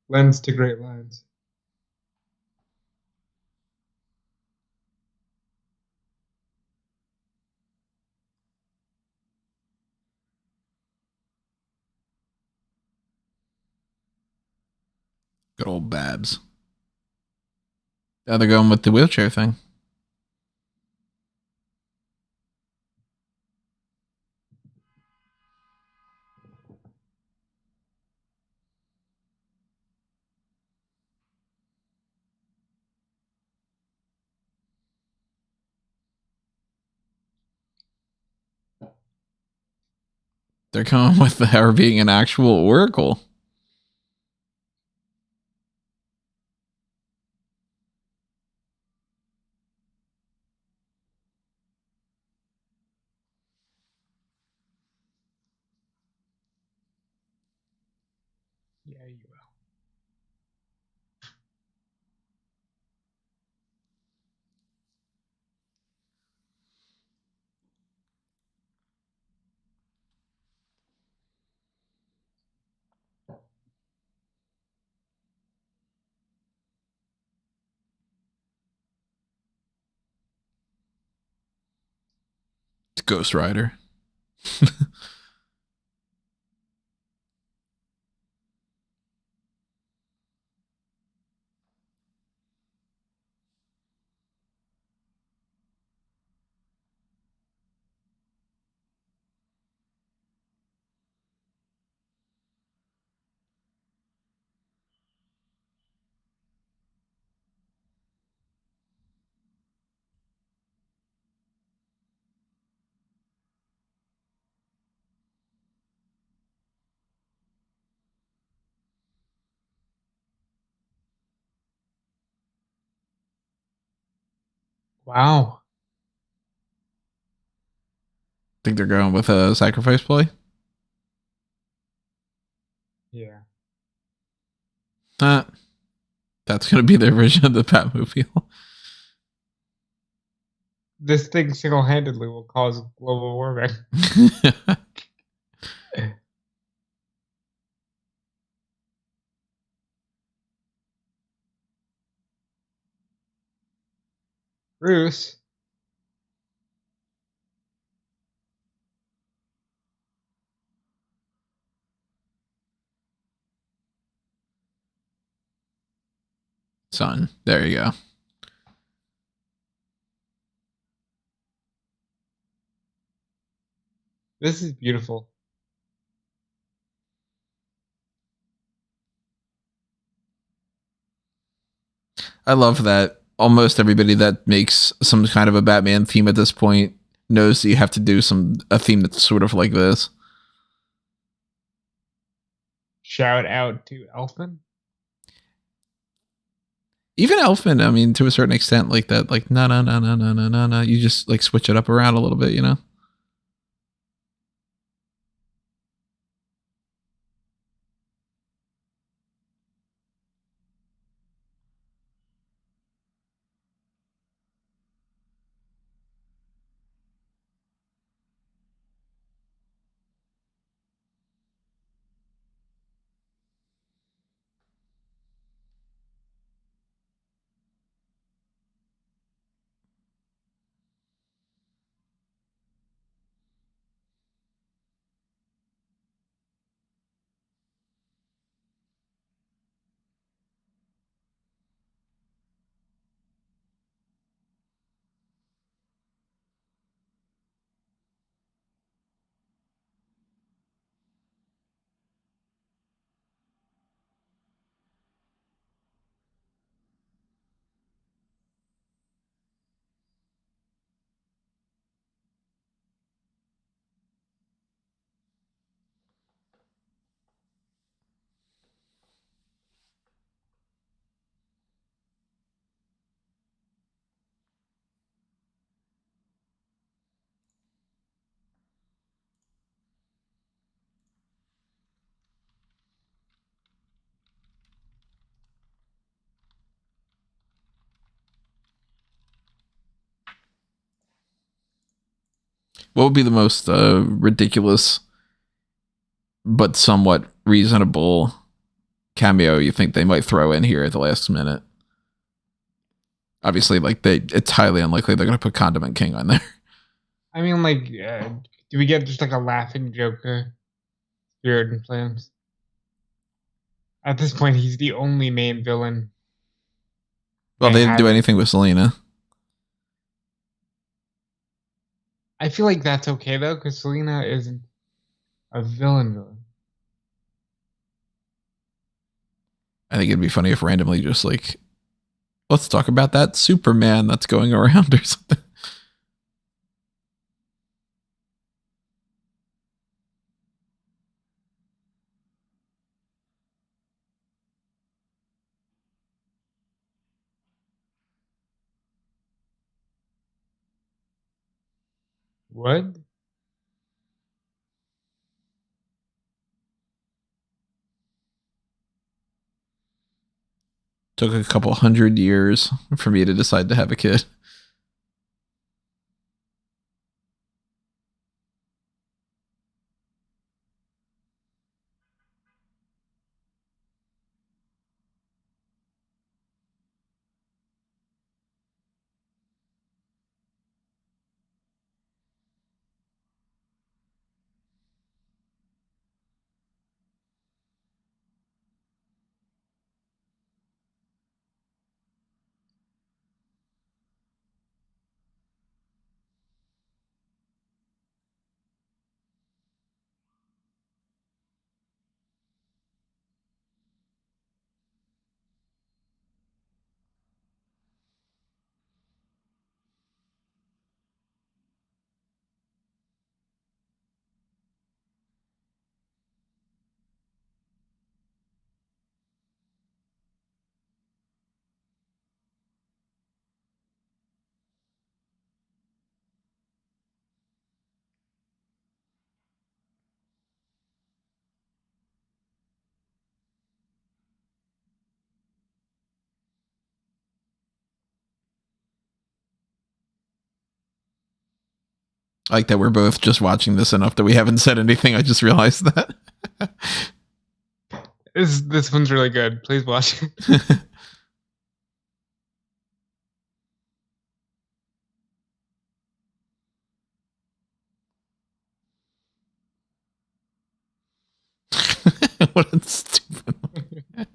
S2: lends to great lines.
S1: Good old Babs. Now they're going with the wheelchair thing. They're going with her being an actual oracle.
S2: Yeah, you will.
S1: It's Ghost Rider.
S2: Wow.
S1: Think they're going with a sacrifice play?
S2: Yeah.
S1: That's going to be their version of the Batmobile.
S2: This thing single handedly will cause global warming. Bruce.
S1: Son, there you go.
S2: This is beautiful.
S1: I love that almost everybody that makes some kind of a Batman theme at this point knows that you have to do a theme that's sort of like this.
S2: Shout out to Elfman.
S1: Even Elfman, I mean, to a certain extent, like that, like no, no, no, no, no, no, no, no. You just like switch it up around a little bit, you know. What would be the most ridiculous but somewhat reasonable cameo you think they might throw in here at the last minute? Obviously, like it's highly unlikely they're going to put Condiment King on there.
S2: I mean, like, do we get just like a laughing Joker? Spirit and Flames. At this point, he's the only main villain.
S1: Well, they didn't do anything with Selena.
S2: I feel like that's okay though, because Selena isn't a villain.
S1: I think it'd be funny if randomly just like, let's talk about that Superman that's going around or something.
S2: What?
S1: Took a couple 100 years for me to decide to have a kid. I like that we're both just watching this enough that we haven't said anything. I just realized that.
S2: This one's really good. Please watch it.
S1: What a stupid one.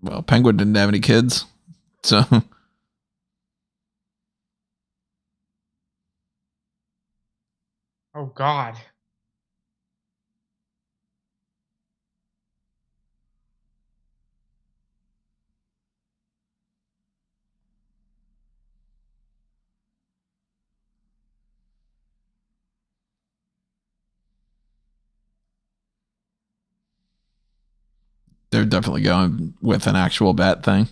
S1: Well, Penguin didn't have any kids, so.
S2: Oh, God.
S1: They're definitely going with an actual bat thing.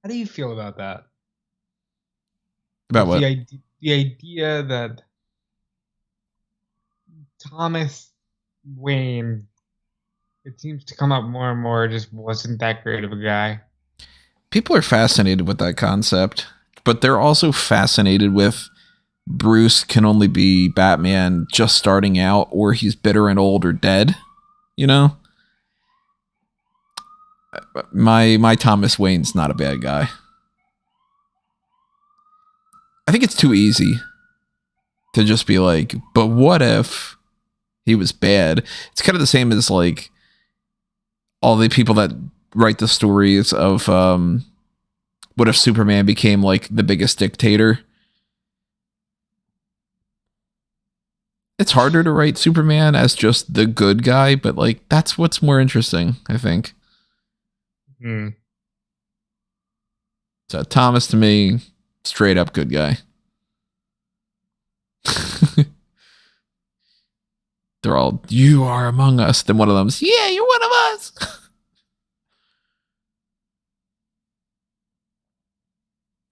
S2: How do you feel about that?
S1: About what?
S2: The idea that Thomas Wayne, it seems to come up more and more, just wasn't that great of a guy.
S1: People are fascinated with that concept, but they're also fascinated with Bruce can only be Batman just starting out, or he's bitter and old or dead. You know? My Thomas Wayne's not a bad guy. I think it's too easy to just be like, but what if he was bad? It's kind of the same as like all the people that write the stories of what if Superman became like the biggest dictator? It's harder to write Superman as just the good guy, but like that's what's more interesting, I think. So Thomas to me, Straight up good guy. They're all, you are among us. Then one of them's, yeah, you're one of us.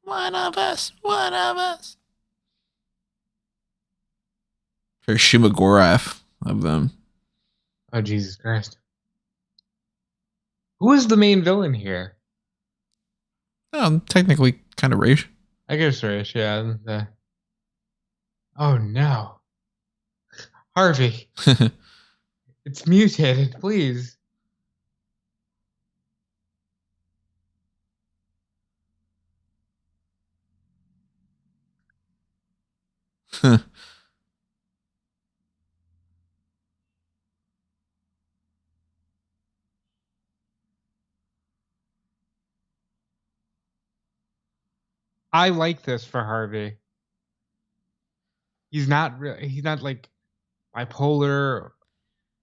S1: One of us. One of us. Very Shumagorath of them.
S2: Oh, Jesus Christ. Who is the main villain here?
S1: Technically kind of Raish.
S2: I guess Raish, yeah. Oh, no. Harvey. It's mutated, please. I like this for Harvey. He's not like bipolar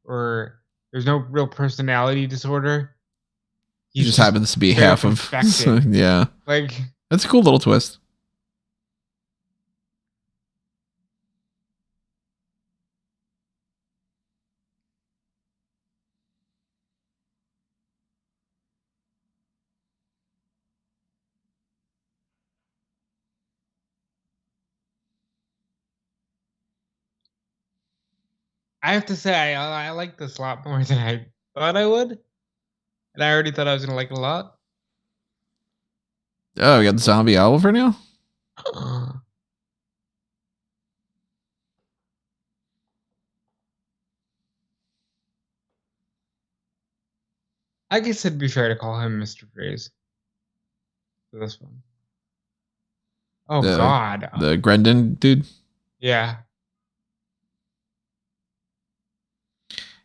S2: or there's no real personality disorder.
S1: He just happens to be half of. Yeah.
S2: Like,
S1: that's a cool little twist.
S2: I have to say, I like this a lot more than I thought I would. And I already thought I was going to like it a lot.
S1: Oh, we got the zombie Oliver now?
S2: I guess it'd be fair to call him Mr. Freeze for this one. Oh, God.
S1: The Grendon dude?
S2: Yeah.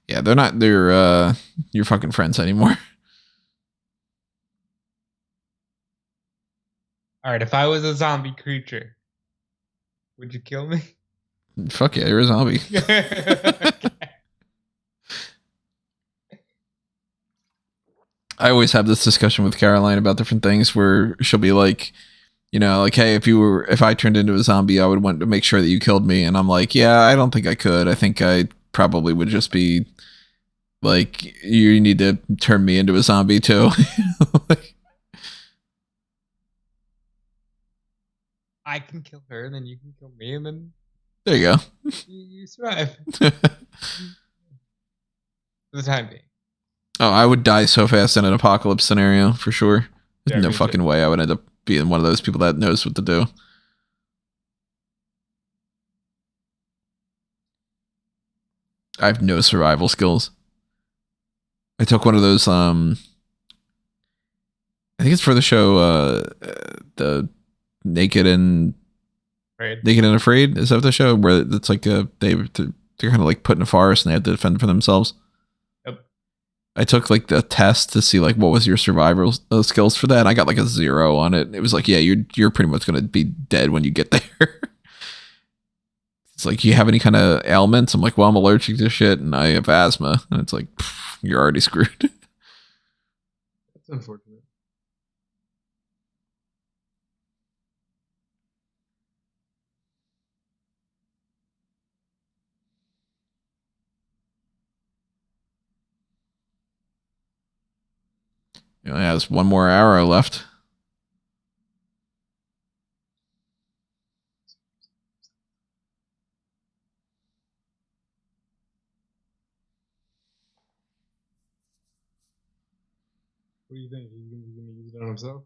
S1: Yeah, they're not your fucking friends anymore.
S2: All right, if I was a zombie creature, would you kill me?
S1: Fuck yeah, you're a zombie. I always have this discussion with Caroline about different things where she'll be like, you know, like, hey, if I turned into a zombie, I would want to make sure that you killed me. And I'm like, yeah, I don't think I could. I think I probably would just be like, you need to turn me into a zombie too.
S2: I can kill her, and then you can kill me, and then
S1: there you go.
S2: You survive. For the time being.
S1: Oh, I would die so fast in an apocalypse scenario for sure. There's no fucking way I would end up being one of those people that knows what to do. I have no survival skills. I took one of those, I think it's for the show, the Naked and Afraid. Is that the show where it's like they're kind of like put in a forest and they have to defend for themselves?
S2: Yep.
S1: I took like the test to see like what was your survival skills for that. And I got like a 0 on it. It was like, yeah, you're pretty much going to be dead when you get there. It's like, you have any kind of ailments? I'm like, well, I'm allergic to shit and I have asthma. And it's like, you're already screwed.
S2: That's unfortunate.
S1: He only has one more arrow left.
S2: What do you think? He's going to use it on himself?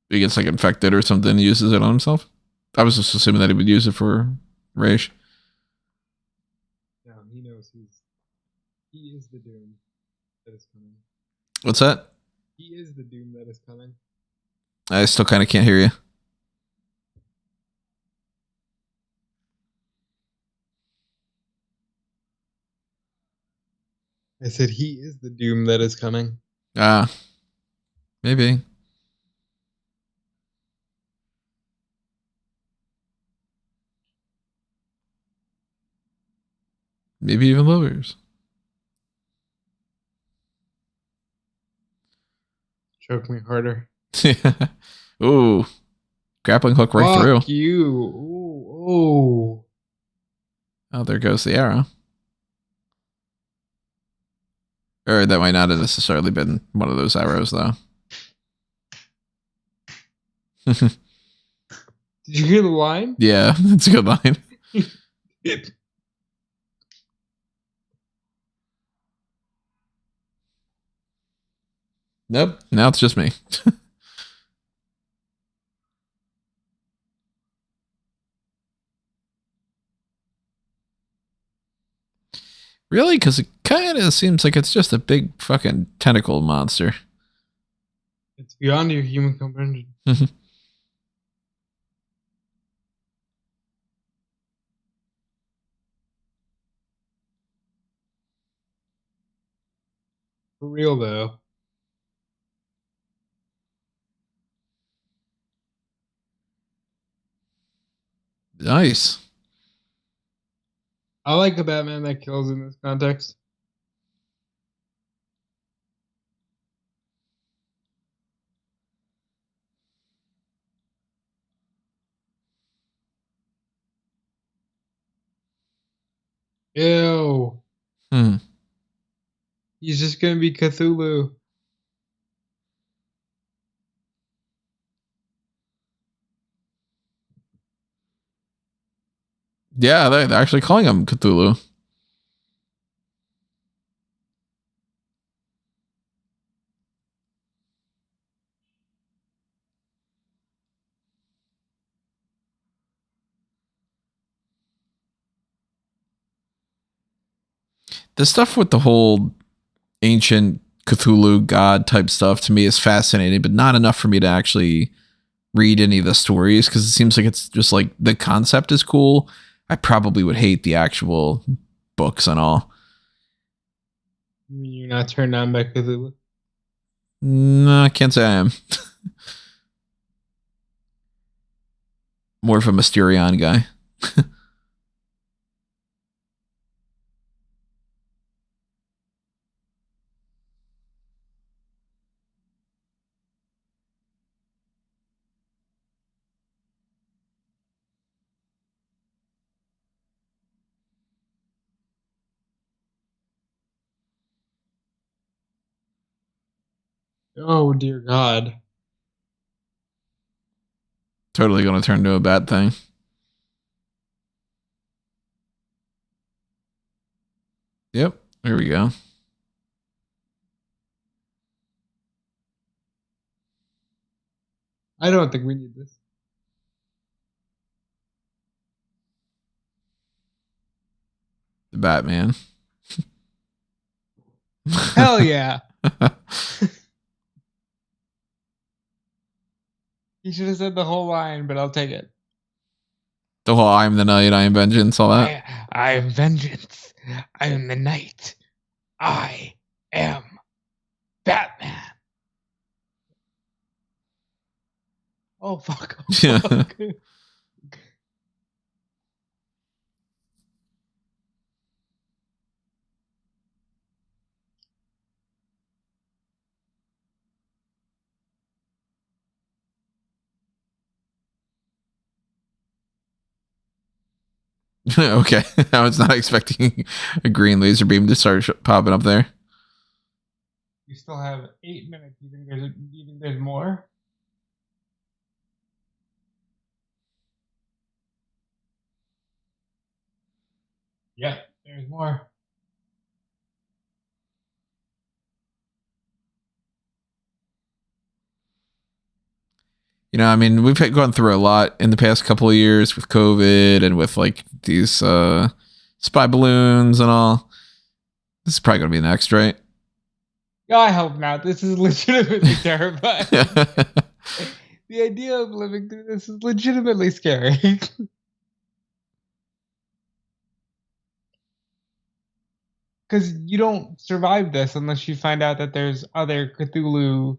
S1: He gets like infected or something and uses it on himself. I was just assuming that he would use it for Raish.
S2: No, he knows he is the doom that is coming.
S1: What's that?
S2: He is the doom that is coming.
S1: I still kind of can't hear you.
S2: I said he is the doom that is coming.
S1: Maybe. Maybe even lowers.
S2: Choke me harder.
S1: Ooh, grappling hook right through.
S2: Fuck you. Ooh.
S1: Oh, there goes the arrow. Or that might not have necessarily been one of those arrows, though.
S2: Did you hear the line?
S1: Yeah, that's a good line. Nope, now it's just me. Really? Because it kind of seems like it's just a big fucking tentacle monster.
S2: It's beyond your human comprehension. For real, though.
S1: Nice.
S2: I like a Batman that kills in this context. Ew. He's just gonna be Cthulhu.
S1: Yeah, they're actually calling him Cthulhu. The stuff with the whole ancient Cthulhu god type stuff to me is fascinating, but not enough for me to actually read any of the stories because it seems like it's just like the concept is cool. I probably would hate the actual books and all.
S2: You mean you're not turned on by Cthulhu?
S1: No, I can't say I am. More of a Mysterion guy.
S2: Oh dear God.
S1: Totally going to turn into a bad thing. Yep, here we go.
S2: I don't think we need this.
S1: The Batman.
S2: Hell yeah. He should have said the whole line, but I'll take it.
S1: The whole I am the night, I am vengeance, all that.
S2: I am vengeance. I am the night. I am Batman. Oh, fuck. Oh, fuck.
S1: Okay, I was not expecting a green laser beam to start popping up there.
S2: You still have 8 minutes. You think there's more? Yep, there's more.
S1: You know, I mean, we've gone through a lot in the past couple of years with COVID and with like these spy balloons and all. This is probably going to be next, right?
S2: Yeah, I hope not. This is legitimately terrifying. The idea of living through this is legitimately scary. Because you don't survive this unless you find out that there's other Cthulhu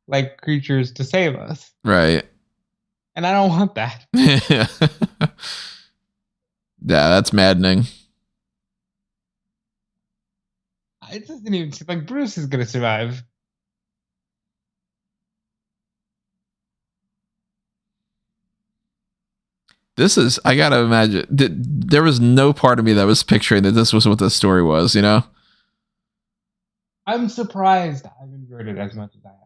S2: like creatures to save us.
S1: Right.
S2: And I don't want that.
S1: Yeah, that's maddening.
S2: It doesn't even seem like Bruce is going to survive.
S1: This is, I gotta imagine, there was no part of me that was picturing that this was what the story was, you know?
S2: I'm surprised I've enjoyed it as much as I have.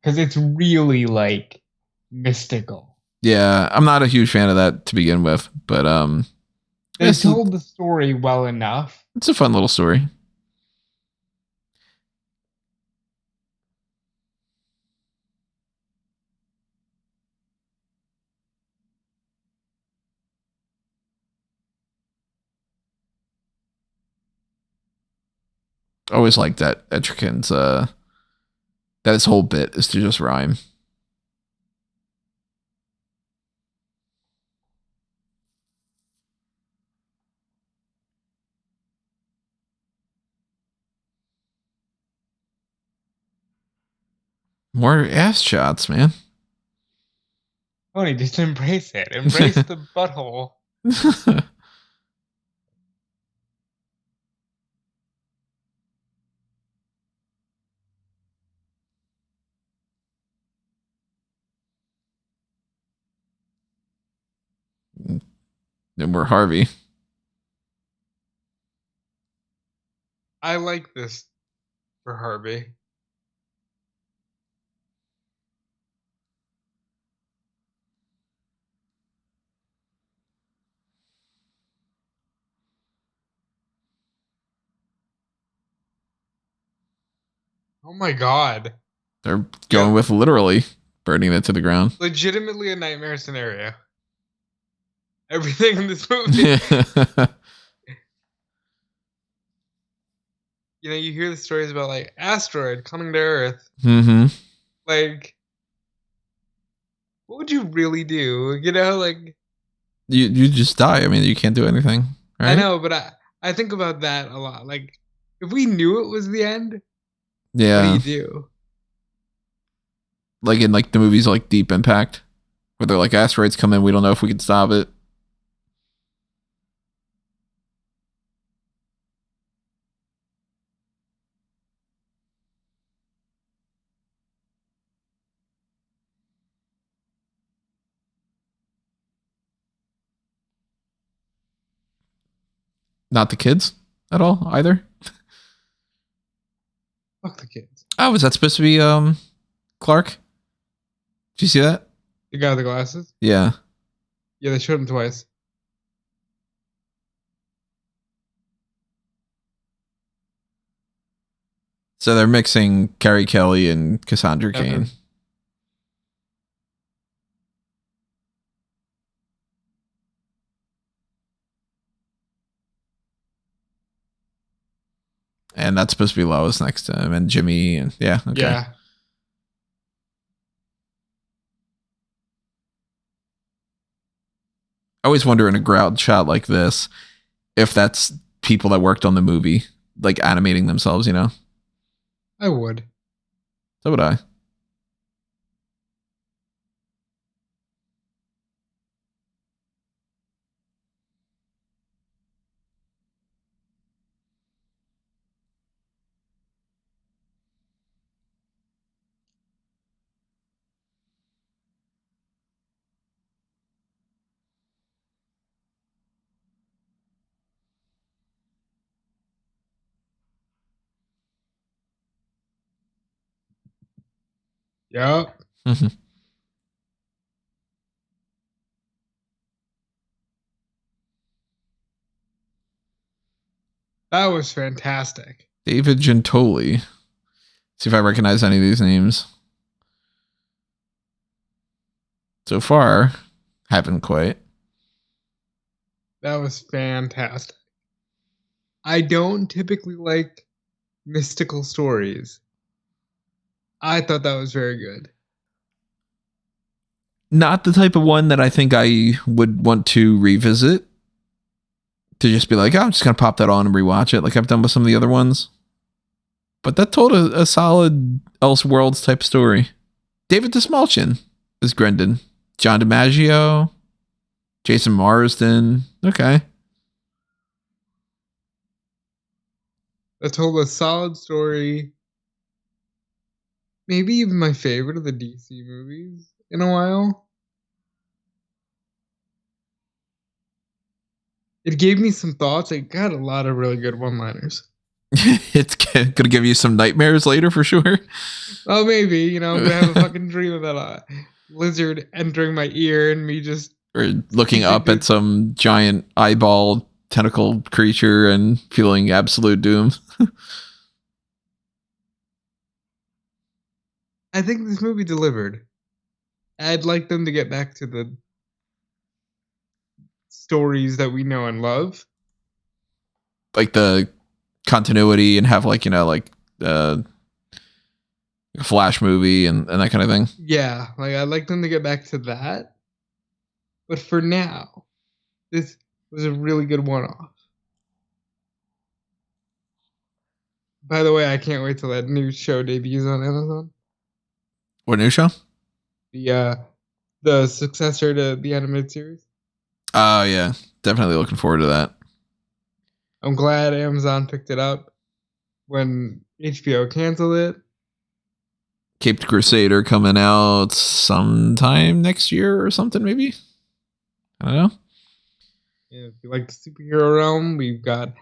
S2: Because it's really, like, mystical.
S1: Yeah, I'm not a huge fan of that to begin with, but
S2: they told the story well enough.
S1: It's a fun little story. I always like that Etrigan's that his whole bit is to just rhyme. More ass shots, man.
S2: Tony, just embrace it. Embrace the butthole.
S1: And we're Harvey.
S2: I like this for Harvey. Oh my god.
S1: They're going with literally burning it to the ground.
S2: Legitimately a nightmare scenario. Everything in this movie. You know, you hear the stories about like asteroid coming to Earth.
S1: Mm-hmm.
S2: Like, what would you really do? You know, like
S1: you just die. I mean, you can't do anything. Right?
S2: I know, but I think about that a lot. Like, if we knew it was the end,
S1: yeah,
S2: what do you do?
S1: Like in like the movies like Deep Impact, where they're like asteroids come in, we don't know if we can stop it. Not the kids at all either.
S2: Fuck the kids.
S1: Oh, was that supposed to be Clark? Did you see that?
S2: The guy with the glasses?
S1: Yeah.
S2: Yeah, they showed him twice.
S1: So they're mixing Carrie Kelly and Cassandra Cain. And that's supposed to be Lois next to him and Jimmy and yeah, okay. Yeah. I always wonder in a ground shot like this if that's people that worked on the movie, like animating themselves, you know?
S2: I would.
S1: So would I.
S2: Yep. That was fantastic.
S1: David Giuntoli. See if I recognize any of these names. So far, haven't quite.
S2: That was fantastic. I don't typically like mystical stories. I thought that was very good.
S1: Not the type of one that I think I would want to revisit. To just be like, oh, I'm just going to pop that on and rewatch it like I've done with some of the other ones. But that told a solid Elseworlds type story. David Dastmalchian is Grendon. John DiMaggio. Jason Marsden. Okay.
S2: That told a solid story. Maybe even my favorite of the DC movies in a while. it gave me some thoughts. It got a lot of really good one-liners.
S1: It's going to give you some nightmares later for sure.
S2: Oh, maybe, I'm going to have a fucking dream of that lizard entering my ear and me just...
S1: Or looking up at some giant eyeball tentacle creature and feeling absolute doom.
S2: I think this movie delivered. I'd like them to get back to the stories that we know and love.
S1: Like the continuity and have a Flash movie and that kind of thing.
S2: Yeah, I'd like them to get back to that. But for now, this was a really good one-off. By the way, I can't wait till that new show debuts on Amazon.
S1: What new show?
S2: The successor to the animated series.
S1: Oh, yeah. Definitely looking forward to that.
S2: I'm glad Amazon picked it up when HBO canceled it.
S1: Caped Crusader coming out sometime next year or something, maybe? I don't know.
S2: Yeah, if you like the superhero realm, we've got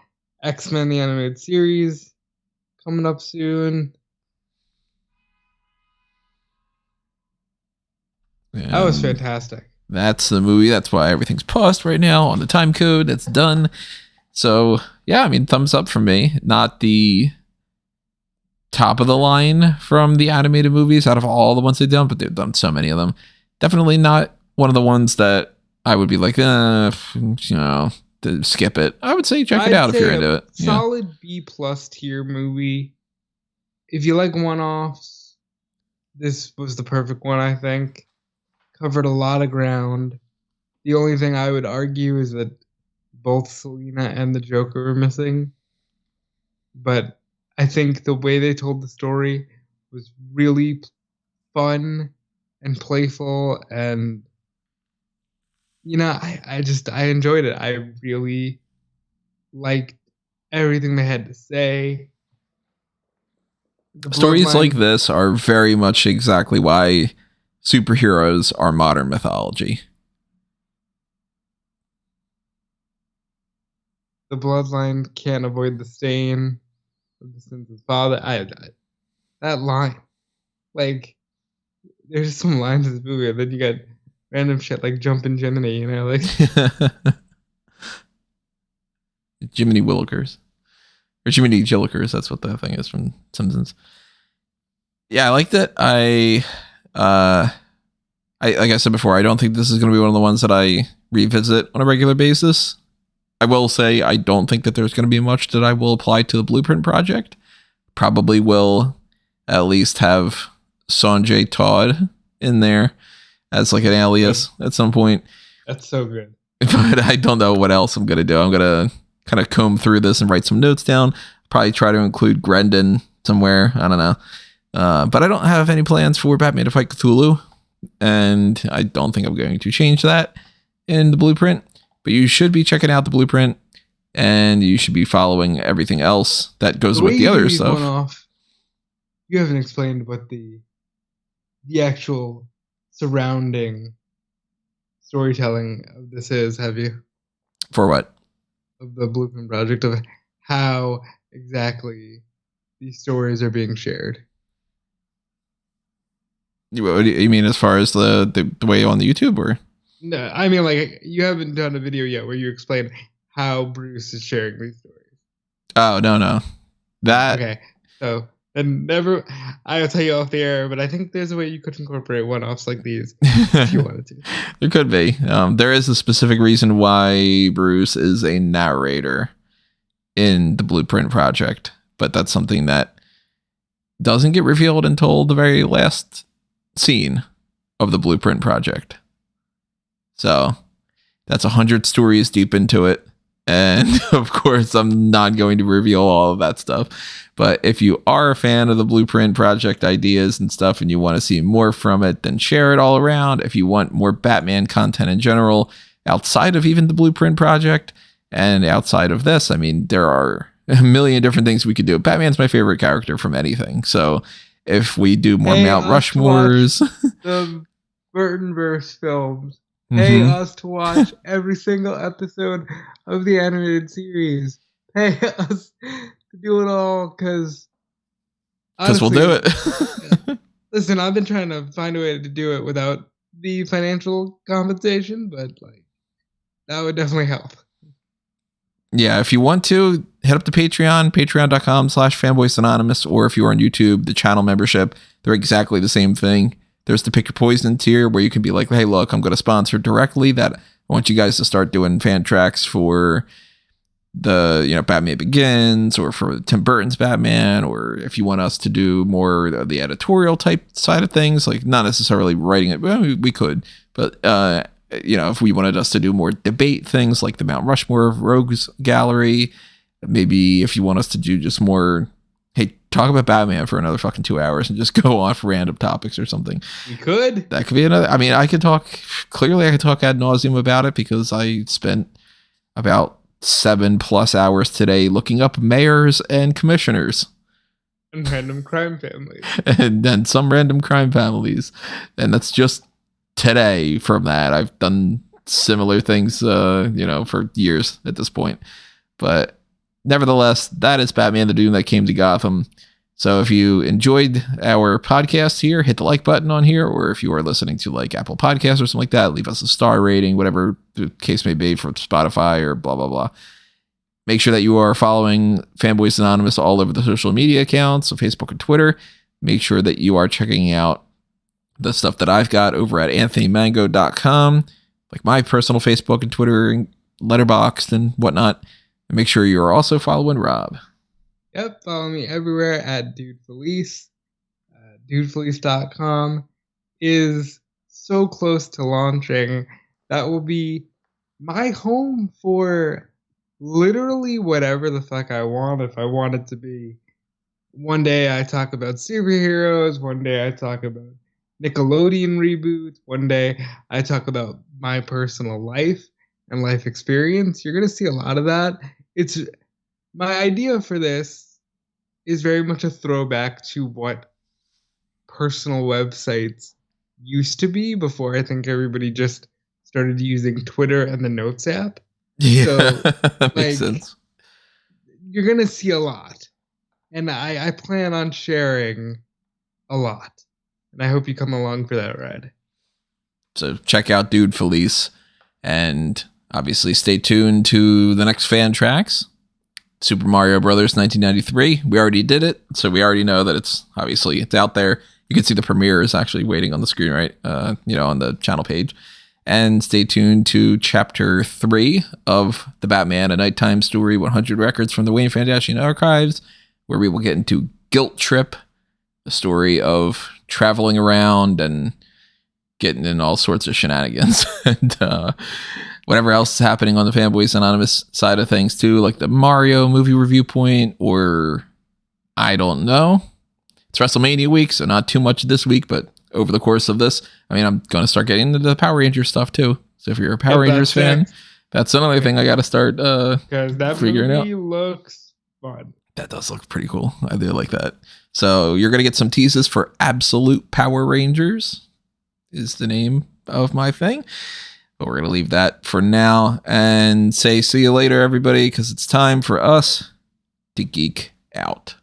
S2: X-Men, the animated series, coming up soon.
S1: And
S2: that was fantastic.
S1: That's the movie. That's why everything's paused right now on the time code. That's done. So, yeah, I mean, thumbs up from me. Not the top of the line from the animated movies out of all the ones they've done, but they've done so many of them. Definitely not one of the ones that I would be like, to skip it. I would say check it out if you're into it.
S2: Solid B+ tier movie. If you like one-offs, this was the perfect one, I think. Covered a lot of ground. The only thing I would argue is that both Selina and the Joker were missing. But I think the way they told the story was really fun and playful, and I enjoyed it. I really liked everything they had to say.
S1: Stories like this are very much exactly why superheroes are modern mythology.
S2: The bloodline can't avoid the stain of the sins of father. That line, there's some lines in this movie, and then you got random shit like jumping Jiminy,
S1: Jiminy Willikers. Or Jiminy Jillikers, that's what that thing is from Simpsons. Yeah, I liked it. I like I said before, I don't think this is going to be one of the ones that I revisit on a regular basis. I will say I don't think that there's going to be much that I will apply to the Blueprint project. Probably will at least have Sanjay Todd in there as like an alias at some point.
S2: That's so good.
S1: But I don't know what else I'm going to do. I'm going to kind of comb through this and write some notes down. Probably try to include Grendon somewhere. I don't know. But I don't have any plans for Batman to fight Cthulhu. And I don't think I'm going to change that in the Blueprint. But you should be checking out the Blueprint. And you should be following everything else that goes with the other stuff.
S2: You haven't explained what the actual surrounding storytelling of this is, have you?
S1: For what?
S2: Of the Blueprint project, of how exactly these stories are being shared.
S1: What do you mean as far as the way on the YouTube, or?
S2: No, I mean you haven't done a video yet where you explain how Bruce is sharing these stories.
S1: Oh, no. That
S2: okay. So and I'll tell you off the air, but I think there's a way you could incorporate one-offs like these if you wanted to.
S1: There could be. There is a specific reason why Bruce is a narrator in the Blueprint project, but that's something that doesn't get revealed until the very last scene of the Blueprint project. So that's 100 stories deep into it. And of course, I'm not going to reveal all of that stuff. But if you are a fan of the Blueprint project ideas and stuff, and you want to see more from it, then share it all around. If you want more Batman content in general, outside of even the Blueprint project and outside of this, I mean, there are a million different things we could do. Batman's my favorite character from anything. So if we do more Mount Rushmores,
S2: the Burtonverse films Pay us to watch every single episode of the animated series. Pay us to do it all, because
S1: we'll do it.
S2: Listen, I've been trying to find a way to do it without the financial compensation, but like that would definitely help.
S1: Yeah, if you want to, head up to Patreon, patreon.com/Fanboys Anonymous, or if you're on YouTube, the channel membership, they're exactly the same thing. There's the Pick Your Poison tier where you can be like, hey, look, I'm going to sponsor directly that. I want you guys to start doing fan tracks for the, Batman Begins, or for Tim Burton's Batman, or if you want us to do more of the editorial type side of things, like not necessarily writing it, well, we could, but, if we wanted us to do more debate things like the Mount Rushmore of Rogues Gallery, maybe if you want us to do just more, hey, talk about Batman for another fucking 2 hours and just go on for random topics or something.
S2: You could.
S1: That could be another. I mean, I could talk ad nauseum about it because I spent about 7+ hours today looking up mayors and commissioners.
S2: And random crime families.
S1: and then some random crime families. And that's just today from that. I've done similar things, for years at this point. But nevertheless, that is Batman the Doom That Came to Gotham. So if you enjoyed our podcast here, hit the like button on here, or if you are listening to like Apple Podcasts or something like that, leave us a star rating, whatever the case may be, for Spotify or blah, blah, blah. Make sure that you are following Fanboys Anonymous all over the social media accounts, so Facebook and Twitter. Make sure that you are checking out the stuff that I've got over at anthonymango.com, like my personal Facebook and Twitter and Letterboxd and whatnot. And make sure you're also following Rob.
S2: Yep, follow me everywhere at DudeFelice. DudeFelice.com is so close to launching. That will be my home for literally whatever the fuck I want, if I want it to be. One day I talk about superheroes, one day I talk about Nickelodeon reboots, one day I talk about my personal life and life experience. You're going to see a lot of that. It's my idea for this is very much a throwback to what personal websites used to be before I think everybody just started using Twitter and the Notes app.
S1: Yeah, so, that makes sense.
S2: You're going to see a lot. And I plan on sharing a lot. And I hope you come along for that ride.
S1: So check out Dude Felice. And obviously stay tuned to the next fan tracks. Super Mario Brothers 1993. We already did it. So we already know that it's out there. You can see the premiere is actually waiting on the screen, right? On the channel page. And stay tuned to Chapter 3 of the Batman A Nighttime Story 100 Records from the Wayne Fandashian Archives, where we will get into Guilt Trip, the story of traveling around and getting in all sorts of shenanigans. And whatever else is happening on the Fanboys Anonymous side of things too, like the Mario movie review point, or I don't know. It's WrestleMania week, so not too much this week, but over the course of this, I'm going to start getting into the Power Rangers stuff too. So if you're a Power Rangers fan, that's another thing I got to start
S2: because that
S1: figuring
S2: movie
S1: out.
S2: Looks fun.
S1: That does look pretty cool. I do like that. So you're going to get some teases for Absolute Power Rangers is the name of my thing. But we're going to leave that for now and say see you later, everybody, because it's time for us to geek out.